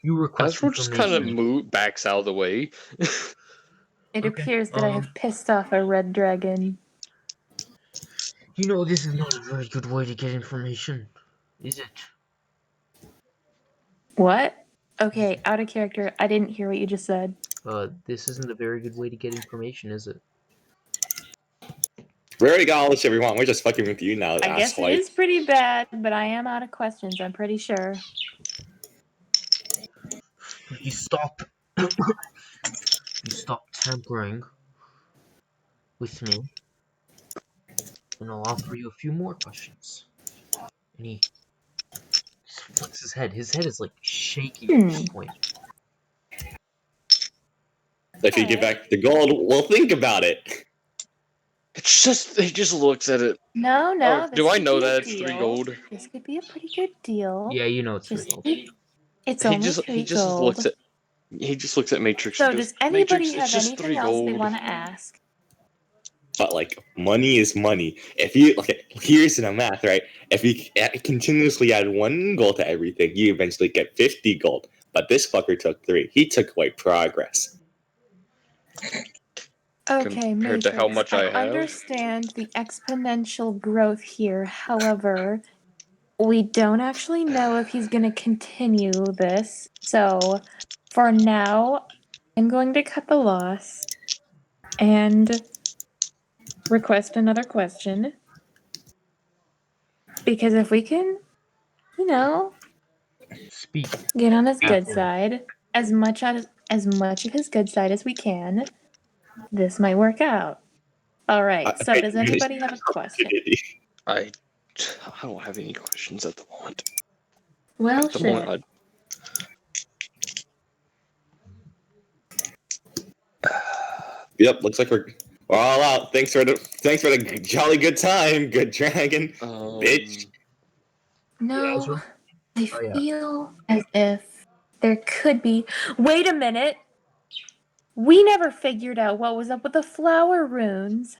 You request Asriel just kind of information. backs out of the way. It Okay, appears that I have pissed off a red dragon. You know, this is not a very good way to get information, is it? What? Okay, out of character. I didn't hear what you just said. This isn't a very good way to get information, is it? We already got all the shit we want. We're just fucking with you now, I guess it is pretty bad, but I am out of questions, I'm pretty sure. You stop. You stop tampering with me, and I'll offer you a few more questions. And he just flicks his head. His head is like shaking at this point. If you give back the gold, we'll think about it. It's just, he just looks at it. No, Oh, this do I could know be a that it's 3 deal. gold? This could be a pretty good deal. Yeah, you know it's Just 3 gold. it's He only just, 3 he just gold. looks at, he just looks at Matrix So and goes, does anybody Matrix, it's have just anything 3 else they gold. want to ask? But like, money is money. If you here's the math, right? If you continuously add 1 gold to everything, you eventually get 50 gold. But this fucker took 3. He took away progress. Okay, Compared to how much I have. understand the exponential growth here. However, we don't actually know if he's going to continue this. So, for now, I'm going to cut the loss and request another question. Because if we can, Speak. get on his good After. side, as much of his good side as we can, this might work out. All right. So, does anybody have a question? I don't have any questions at the moment. Well, At the shit. moment, Yep, looks like we're all out. Thanks for the jolly good time, good dragon, bitch. No, I Oh, yeah. feel as if there could be. Wait a minute. We never figured out what was up with the flower runes.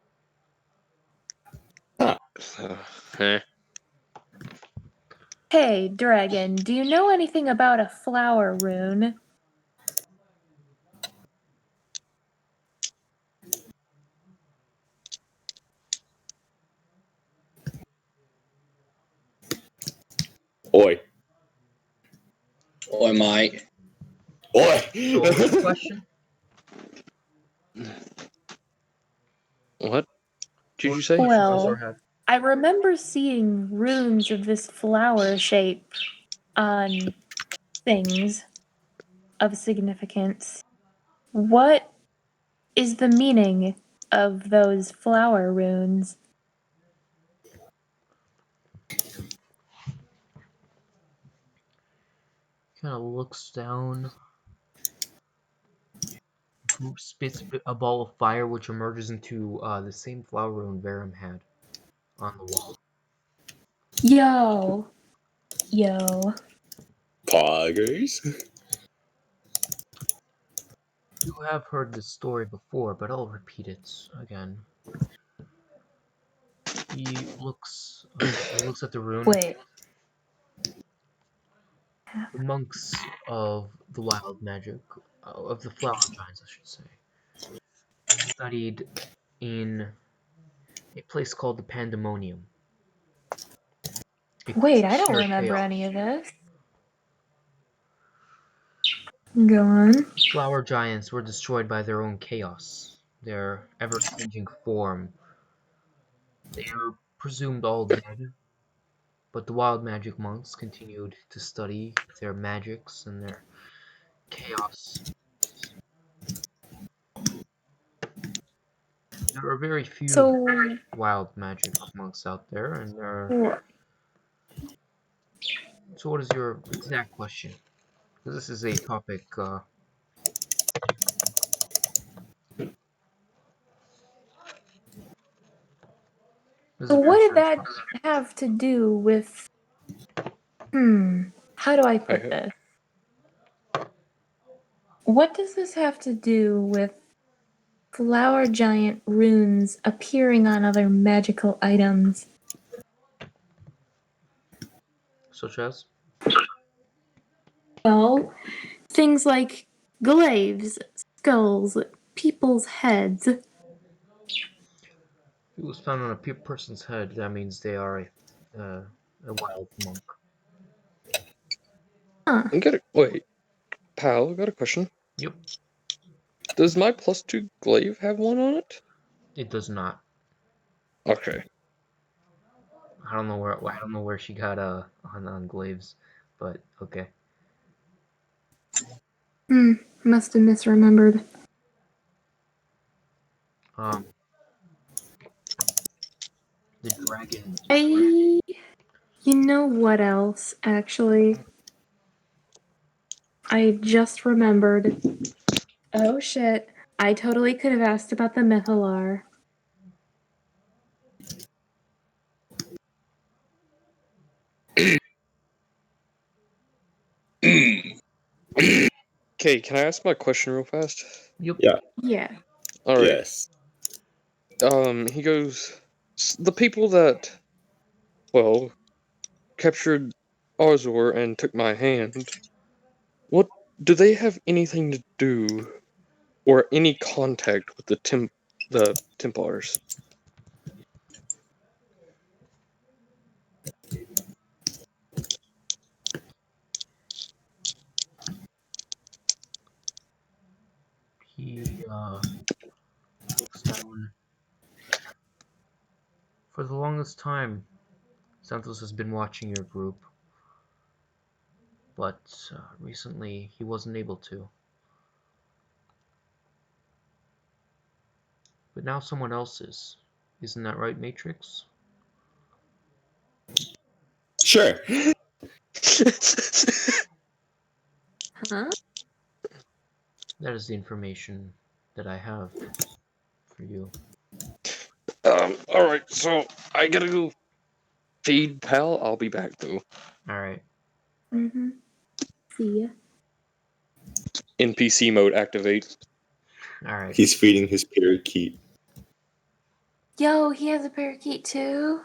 Hey, dragon, do you know anything about a flower rune? Oi. Oi, mate. Oi. So, good question. What did you say? Well, I remember seeing runes of this flower shape on things of significance. What is the meaning of those flower runes? Kind of looks down, spits a ball of fire, which emerges into the same flower rune Verum had on the wall. Yo. Poggers. You have heard this story before, but I'll repeat it again. He looks at the rune. Wait. The monks of the wild magic, of the flower giants, I should say, studied in a place called the Pandemonium. A place Wait, of I don't pure remember chaos. any of this. Go on. Flower giants were destroyed by their own chaos, their ever-changing form. They are presumed all dead, but the wild magic monks continued to study their magics and their chaos. There are very few So, wild magic monks out there, and there are... wh- So what is your exact question? Because this is a topic, this is so a what very did that serious topic. have to do with? How do I put have- this? What does this have to do with flower giant runes appearing on other magical items? Such as? Well, things like glaives, skulls, people's heads. If it was found on a person's head, that means they are a wild monk. Wait, pal, I got a question. Yep, Does my +2 glaive have one on it? it does not. Okay. I don't know where she got on glaives, but okay. Must have misremembered. The dragon. You know what else, actually? I just remembered. Oh shit. I totally could have asked about the Mythalar. Okay, can I ask my question real fast? Yep. Yeah. All right. Yes. He goes, the people that, well, captured Arzor and took my hand, what do they have anything to do or any contact with the Templars? He looks down. For the longest time, Santos has been watching your group, but recently he wasn't able to. But now someone else is. Isn't that right, Matrix? Sure. Huh? That is the information that I have for you. Alright, so I gotta go feed pal. I'll be back though. Alright. See ya. NPC mode activate. Alright. He's feeding his parakeet. Yo, he has a parakeet too?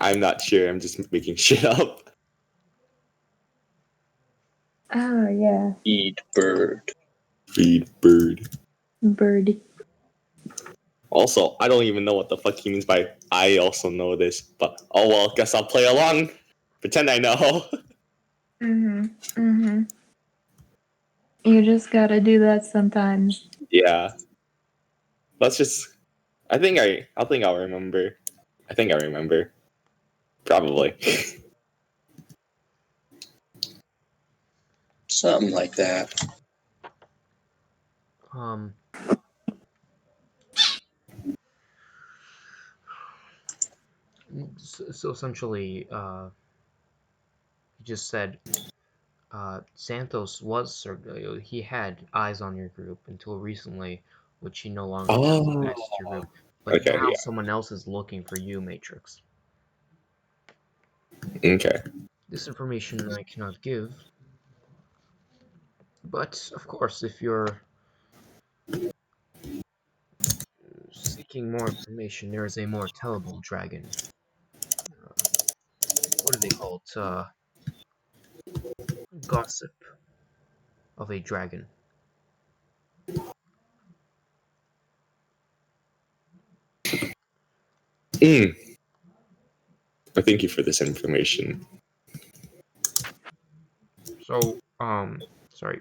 I'm not sure. I'm just making shit up. Oh, yeah. Eat bird. Feed bird. Bird. Also, I don't even know what the fuck he means by I also know this, but oh well, guess I'll play along. Pretend I know. You just gotta do that sometimes. Yeah. Let's just I think I'll remember. I think I remember. Probably. Something like that. So essentially, he just said, Santos was he had eyes on your group until recently, which he no longer has Oh, access to your group. But okay, now yeah, someone else is looking for you, Matrix. okay. This information I cannot give, but of course, if you're seeking more information, there is a more tellable dragon. What do they call it? Gossip of a dragon. Mm. Well, thank you for this information. So, sorry.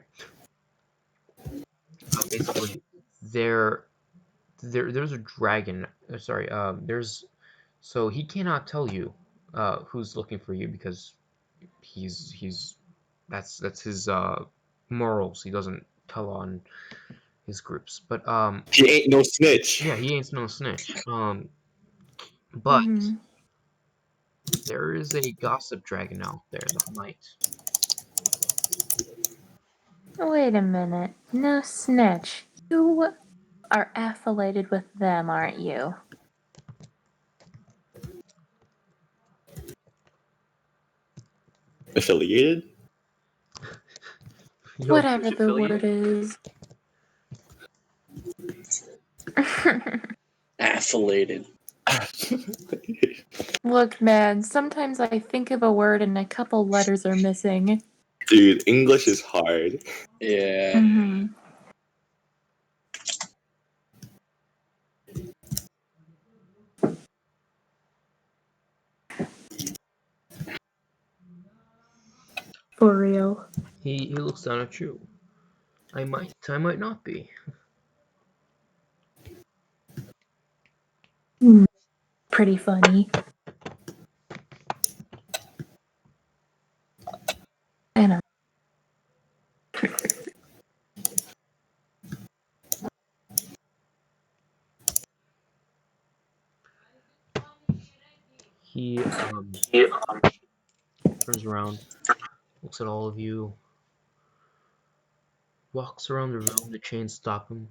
Basically, there's a dragon. Sorry, so he cannot tell you who's looking for you because he's that's his morals. He doesn't tell on his groups. But He ain't no snitch. yeah, he ain't no snitch. But Mhm. there is a gossip dragon out there that might. Wait a minute. No snitch. You are affiliated with them, aren't you? Affiliated? Yo, Whatever who's the word affiliated? is. Affiliated. Look, man, sometimes I think of a word and a couple letters are missing. Dude, English is hard. Yeah. Mm-hmm. For real. He looks down at you. I might not be. Pretty funny. I know. He turns around, looks at all of you, walks around the room. The chains stop him.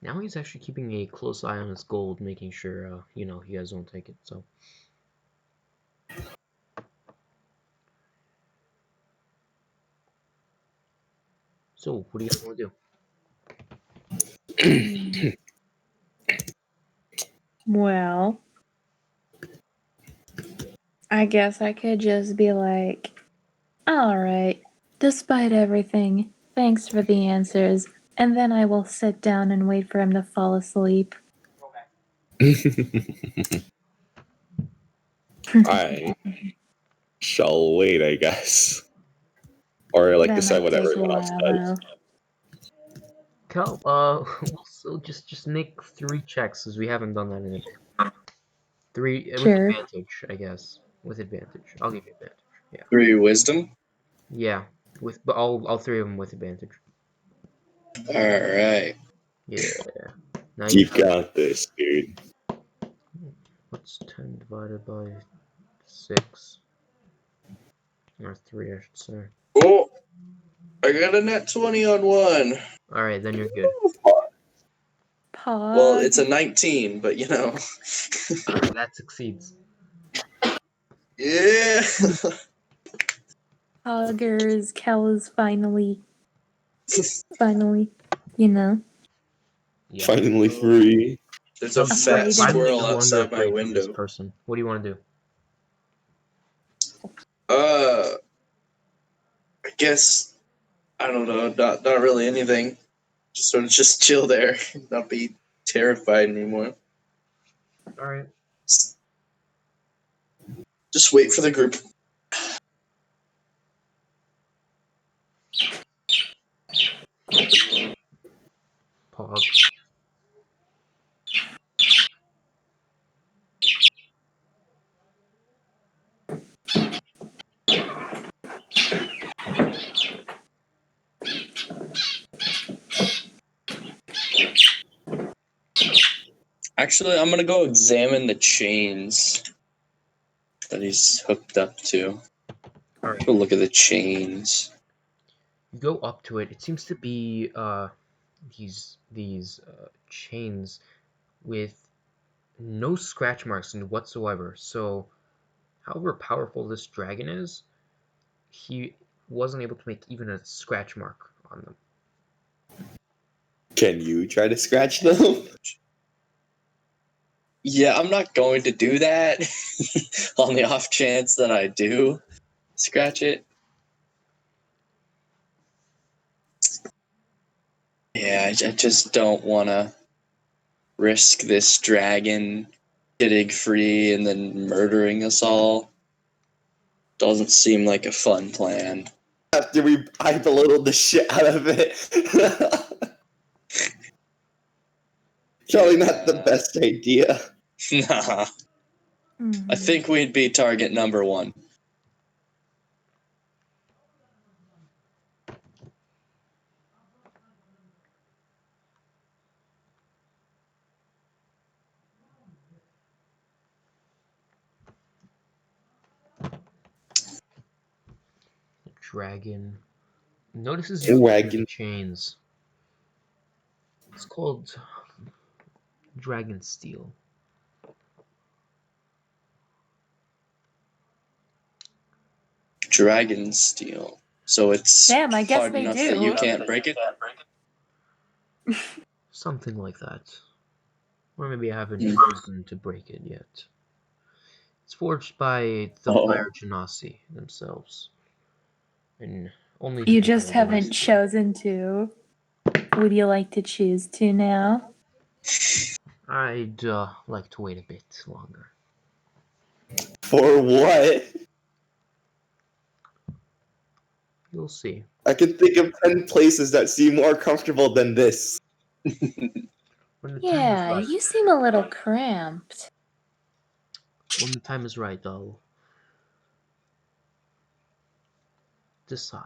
Now he's actually keeping a close eye on his gold, making sure you guys don't take it. So what do you guys want to do? Well, I guess I could just be like, alright, despite everything, thanks for the answers, and then I will sit down and wait for him to fall asleep. I shall wait, I guess. Or like That decide might what take a everyone else while, does. though. Cal, so just make 3 checks, because we haven't done that in a bit. 3 with Sure. advantage, I guess. With advantage, I'll give you advantage. Yeah, 3 wisdom. yeah. But all 3 of them with advantage. Alright. Yeah. Now You got this, dude. what's 10 divided by 6? Or 3, I should say. Oh! I got a net 20 on 1. Alright, then you're good. Pog. Well, it's a 19, but you know. That succeeds. Yeah! Poggers, Kel is finally, you know. Yeah. Finally free. There's a Afraid fat of- squirrel no longer outside my afraid of this window. person. What do you want to do? I guess, I don't know, not really anything. Just sort of just chill there, not be terrified anymore. Alright. Just wait for the group. Pog. Actually, I'm gonna go examine the chains that he's hooked up to. All right. Go look at the chains. You go up to it. It seems to be these chains with no scratch marks in whatsoever. So, however powerful this dragon is, he wasn't able to make even a scratch mark on them. Can you try to scratch them? Yeah, I'm not going to do that on the off chance that I do scratch it. Yeah, I just don't want to risk this dragon getting free and then murdering us all. Doesn't seem like a fun plan. After we belittled the shit out of it. Probably not the best idea. Nah, Mhm. I think we'd be target number 1. The dragon notices you open the chains. It's called dragon steel. Dragon steel. So it's Damn, I guess hard they enough do. that you can't break it? Something like that. Or maybe I haven't Hmm. chosen to break it yet. It's forged by the Fire Genasi themselves. And only You the just Dragon haven't Genasi. chosen to. Would you like to choose to now? I'd like to wait a bit longer. For what? You'll see. I can think of 10 places that seem more comfortable than this. When the time is Yeah, right. you seem a little cramped. When the time is right, I'll decide.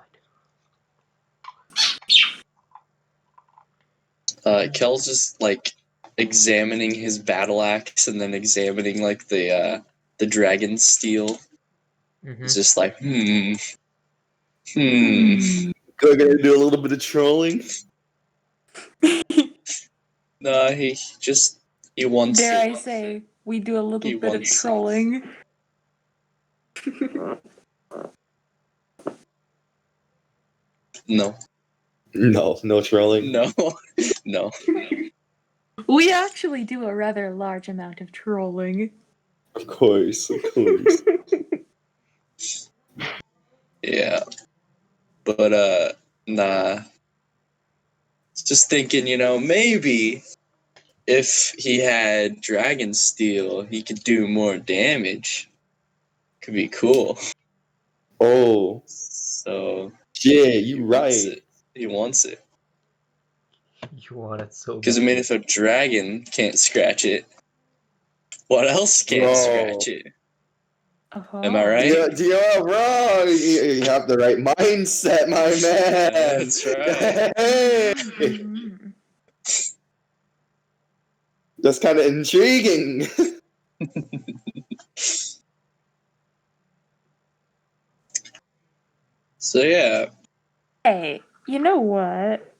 Kel's just like examining his battle axe and then examining like the dragon steel. Mm-hmm. It's just like, Hmm. We're gonna do a little bit of trolling. No, he wants Dare it. I say, we do a little He bit of wants it. trolling. No, No trolling. no, no. We actually do a rather large amount of trolling. Of course. Yeah, but nah. Just thinking, maybe if he had dragon steel, he could do more damage. Could be cool. Oh, So yeah, he you wants right. it. He wants it. You want it so Because, bad. if a dragon can't scratch it, what else can't Bro. scratch it? Uh-huh. Am I right? Yeah, bro. You have the right mindset, my man. That's right. Hey. Mhm. That's kind of intriguing. So, yeah. Hey, you know what?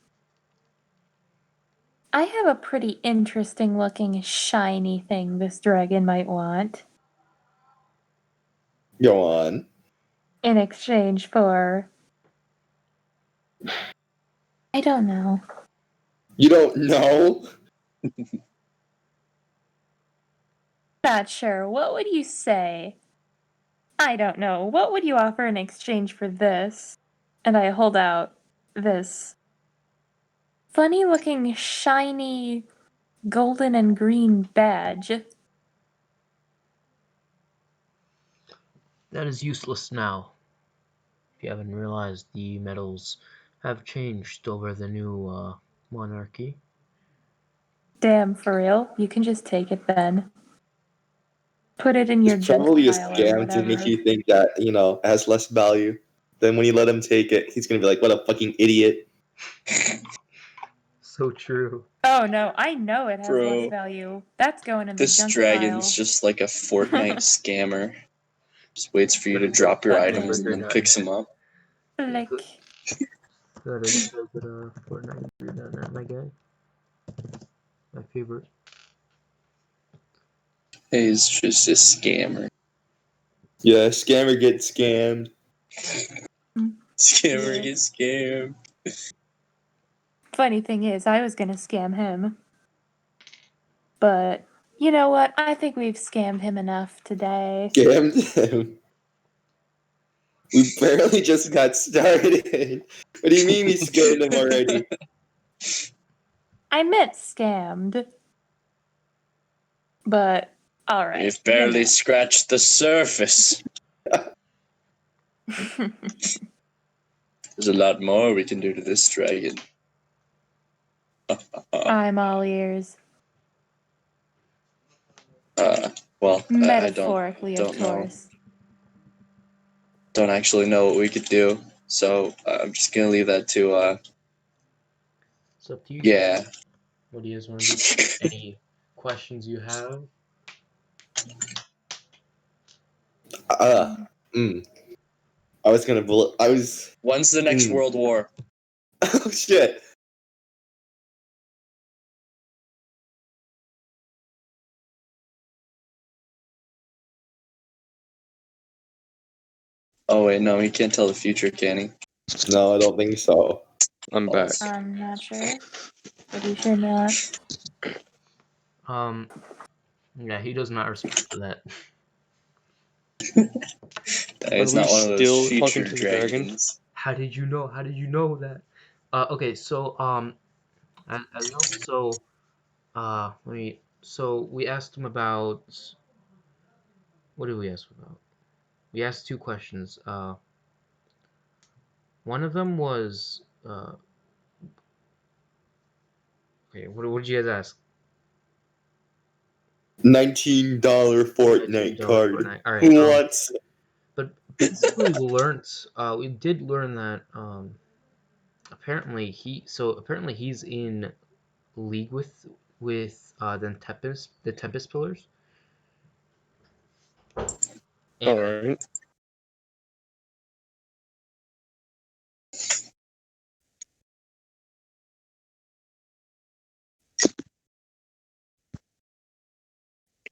I have a pretty interesting looking shiny thing this dragon might want Go on. in exchange for. I don't know. You don't know? Not sure. What would you say? I don't know. What would you offer in exchange for this? And I hold out this funny looking shiny golden and green badge. That is useless now. If you haven't realized, the medals have changed over the new monarchy. Damn, for real? You can just take it then. Put it in your It's probably a Gentile or scam to whatever. make you think that, it has less value. Then when you let him take it, he's going to be like, what a fucking idiot. So true. Oh no, I know it has Bro. less value. That's going in the This junk dragon's pile. just like a Fortnite scammer. Just waits for you to drop your items and then picks them up. Like, That is so good. Fortnite, you're not my guy. My favorite. He's just a scammer. Yeah, scammer gets scammed. Scammer Yeah. gets scammed. funny thing is, I was gonna scam him. But you know what? I think we've scammed him enough today. Scammed him. We barely just got started. What do you mean we scammed him already? I meant scammed. But alright. We've barely scratched the surface. There's a lot more we can do to this dragon. I'm all ears. Well, I Metaphorically, don't of know. course. Don't actually know what we could do, so I'm just gonna leave that to It's up to you. yeah. What do you guys want to do? Any questions you have? I was gonna bullet. I was. When's the next World War? Oh shit. Oh wait, no, he can't tell the future, can he? No, I don't think so. I'm back. I'm not sure. Pretty sure not. Yeah, he does not respond to that. That is Are we not one of those still future talking to the dragon? dragons. How did you know? How did you know that? Okay, so as you know, so let me. So we asked him about. What did we ask him about? We asked two questions. One of them was okay. What did you guys ask? $19 Fortnite $19 card. Fortnite. All right. Who wants? But basically, we did learn that apparently he's in league with the Tempest Pillars. And All right.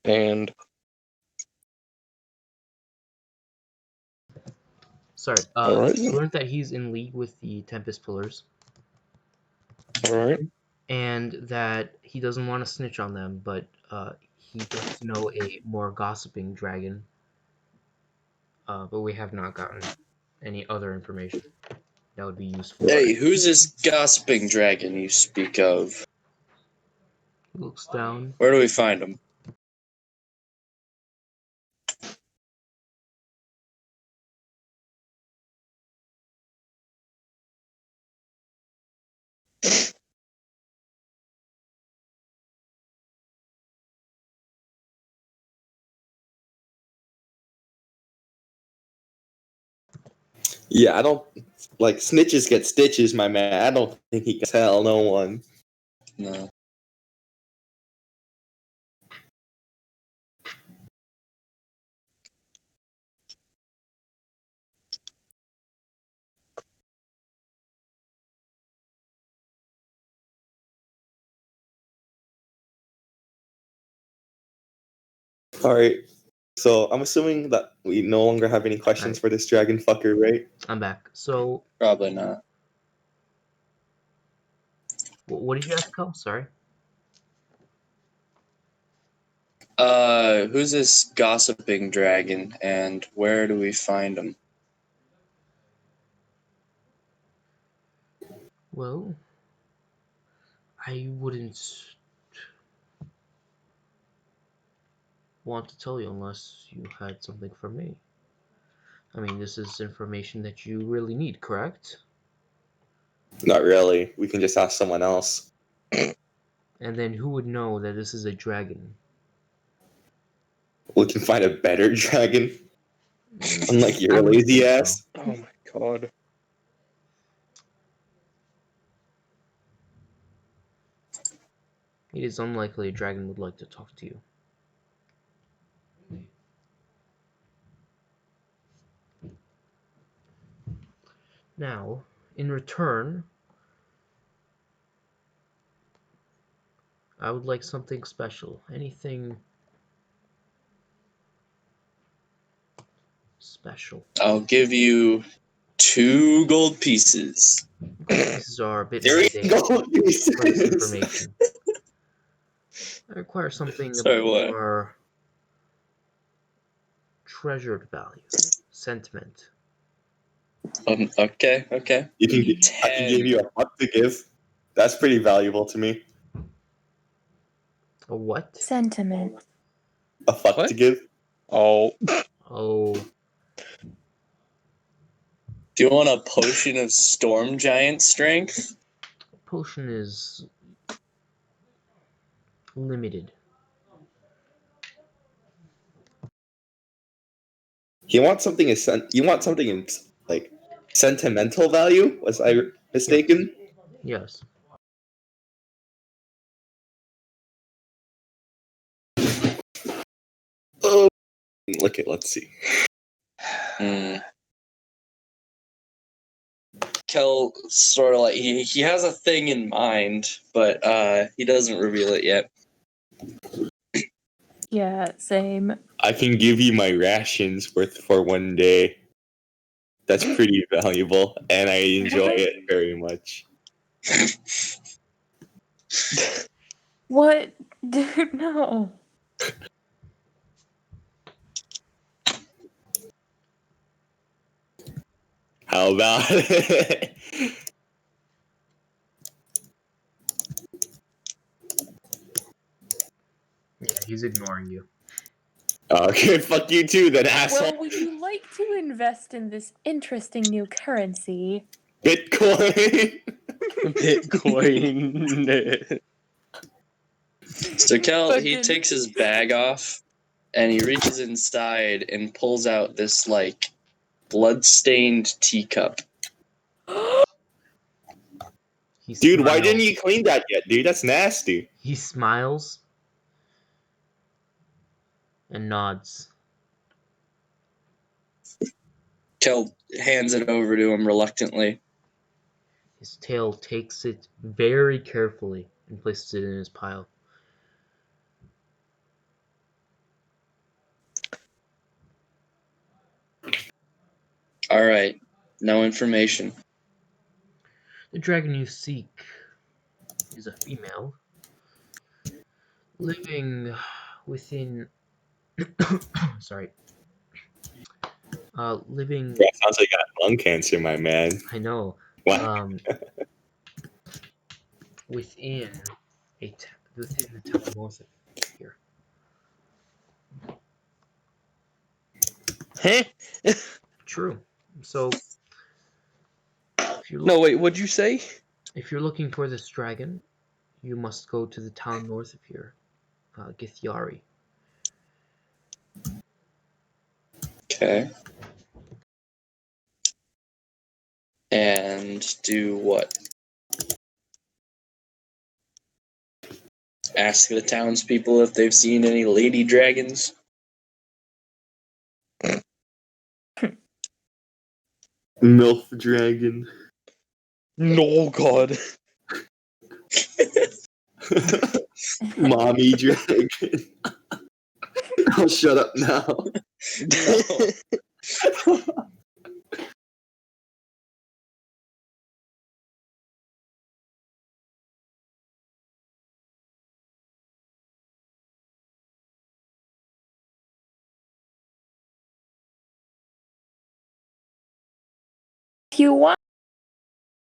And sorry, all right. we learned that he's in league with the Tempest Pillars, All right. and that he doesn't want to snitch on them, but he gets to know a more gossiping dragon. But we have not gotten any other information that would be useful. Hey, who's this gossiping dragon you speak of? He looks down. Where do we find him? Yeah, I don't like snitches get stitches, my man. I don't think he can tell no one. No. All right. So I'm assuming that we no longer have any questions for this dragon fucker, right? I'm back. So Probably not. what did you ask, Cole? Sorry. Who's this gossiping dragon, and where do we find him? Well, I wouldn't want to tell you unless you had something for me. I mean, this is information that you really need, correct? Not really. We can just ask someone else. And then who would know that this is a dragon? We can find a better dragon. Unlike your I wouldn't lazy think so. ass. Oh my god. It is unlikely a dragon would like to talk to you. Now, in return, I would like something special. Anything special. I'll give you 2 gold pieces. Pieces are a bit 3 mundane gold for this pieces. information. I require something a Sorry, bit what? more treasured value, sentiment. Okay. I can give you a fuck to give. That's pretty valuable to me. A what? Sentiment. A fuck What? to give. Oh. Oh, Do you want a potion of storm giant strength? potion is limited. You want something in like sentimental value? Was I mistaken? Yes. Oh, let's see. Kel sort of like he has a thing in mind, but he doesn't reveal it yet. Yeah, same. I can give you my rations worth for one day. That's pretty valuable, and I enjoy What? it very much. What? Dude, no. How about it? Yeah, he's ignoring you. Okay, fuck you too, then, asshole. Well, would you like to invest in this interesting new currency? Bitcoin. Bitcoin. So Kel, he Fucking- takes his bag off and he reaches inside and pulls out this like blood-stained teacup. He Dude, why smiles. didn't you clean that yet, dude? That's nasty. He smiles and nods. Kel hands it over to him reluctantly. His tail takes it very carefully and places it in his pile. All right, no information. The dragon you seek is a female living within sorry. Living Yeah, sounds like you got lung cancer, my man. I know. Wow. Within within the town north of here. Huh? True. So if you're No, wait, what'd you say? if you're looking for this dragon, you must go to the town north of here, Githyari. Okay. And do what? Ask the townspeople if they've seen any lady dragons. MILF dragon. No, God. Mommy dragon. I'll shut up now. If you want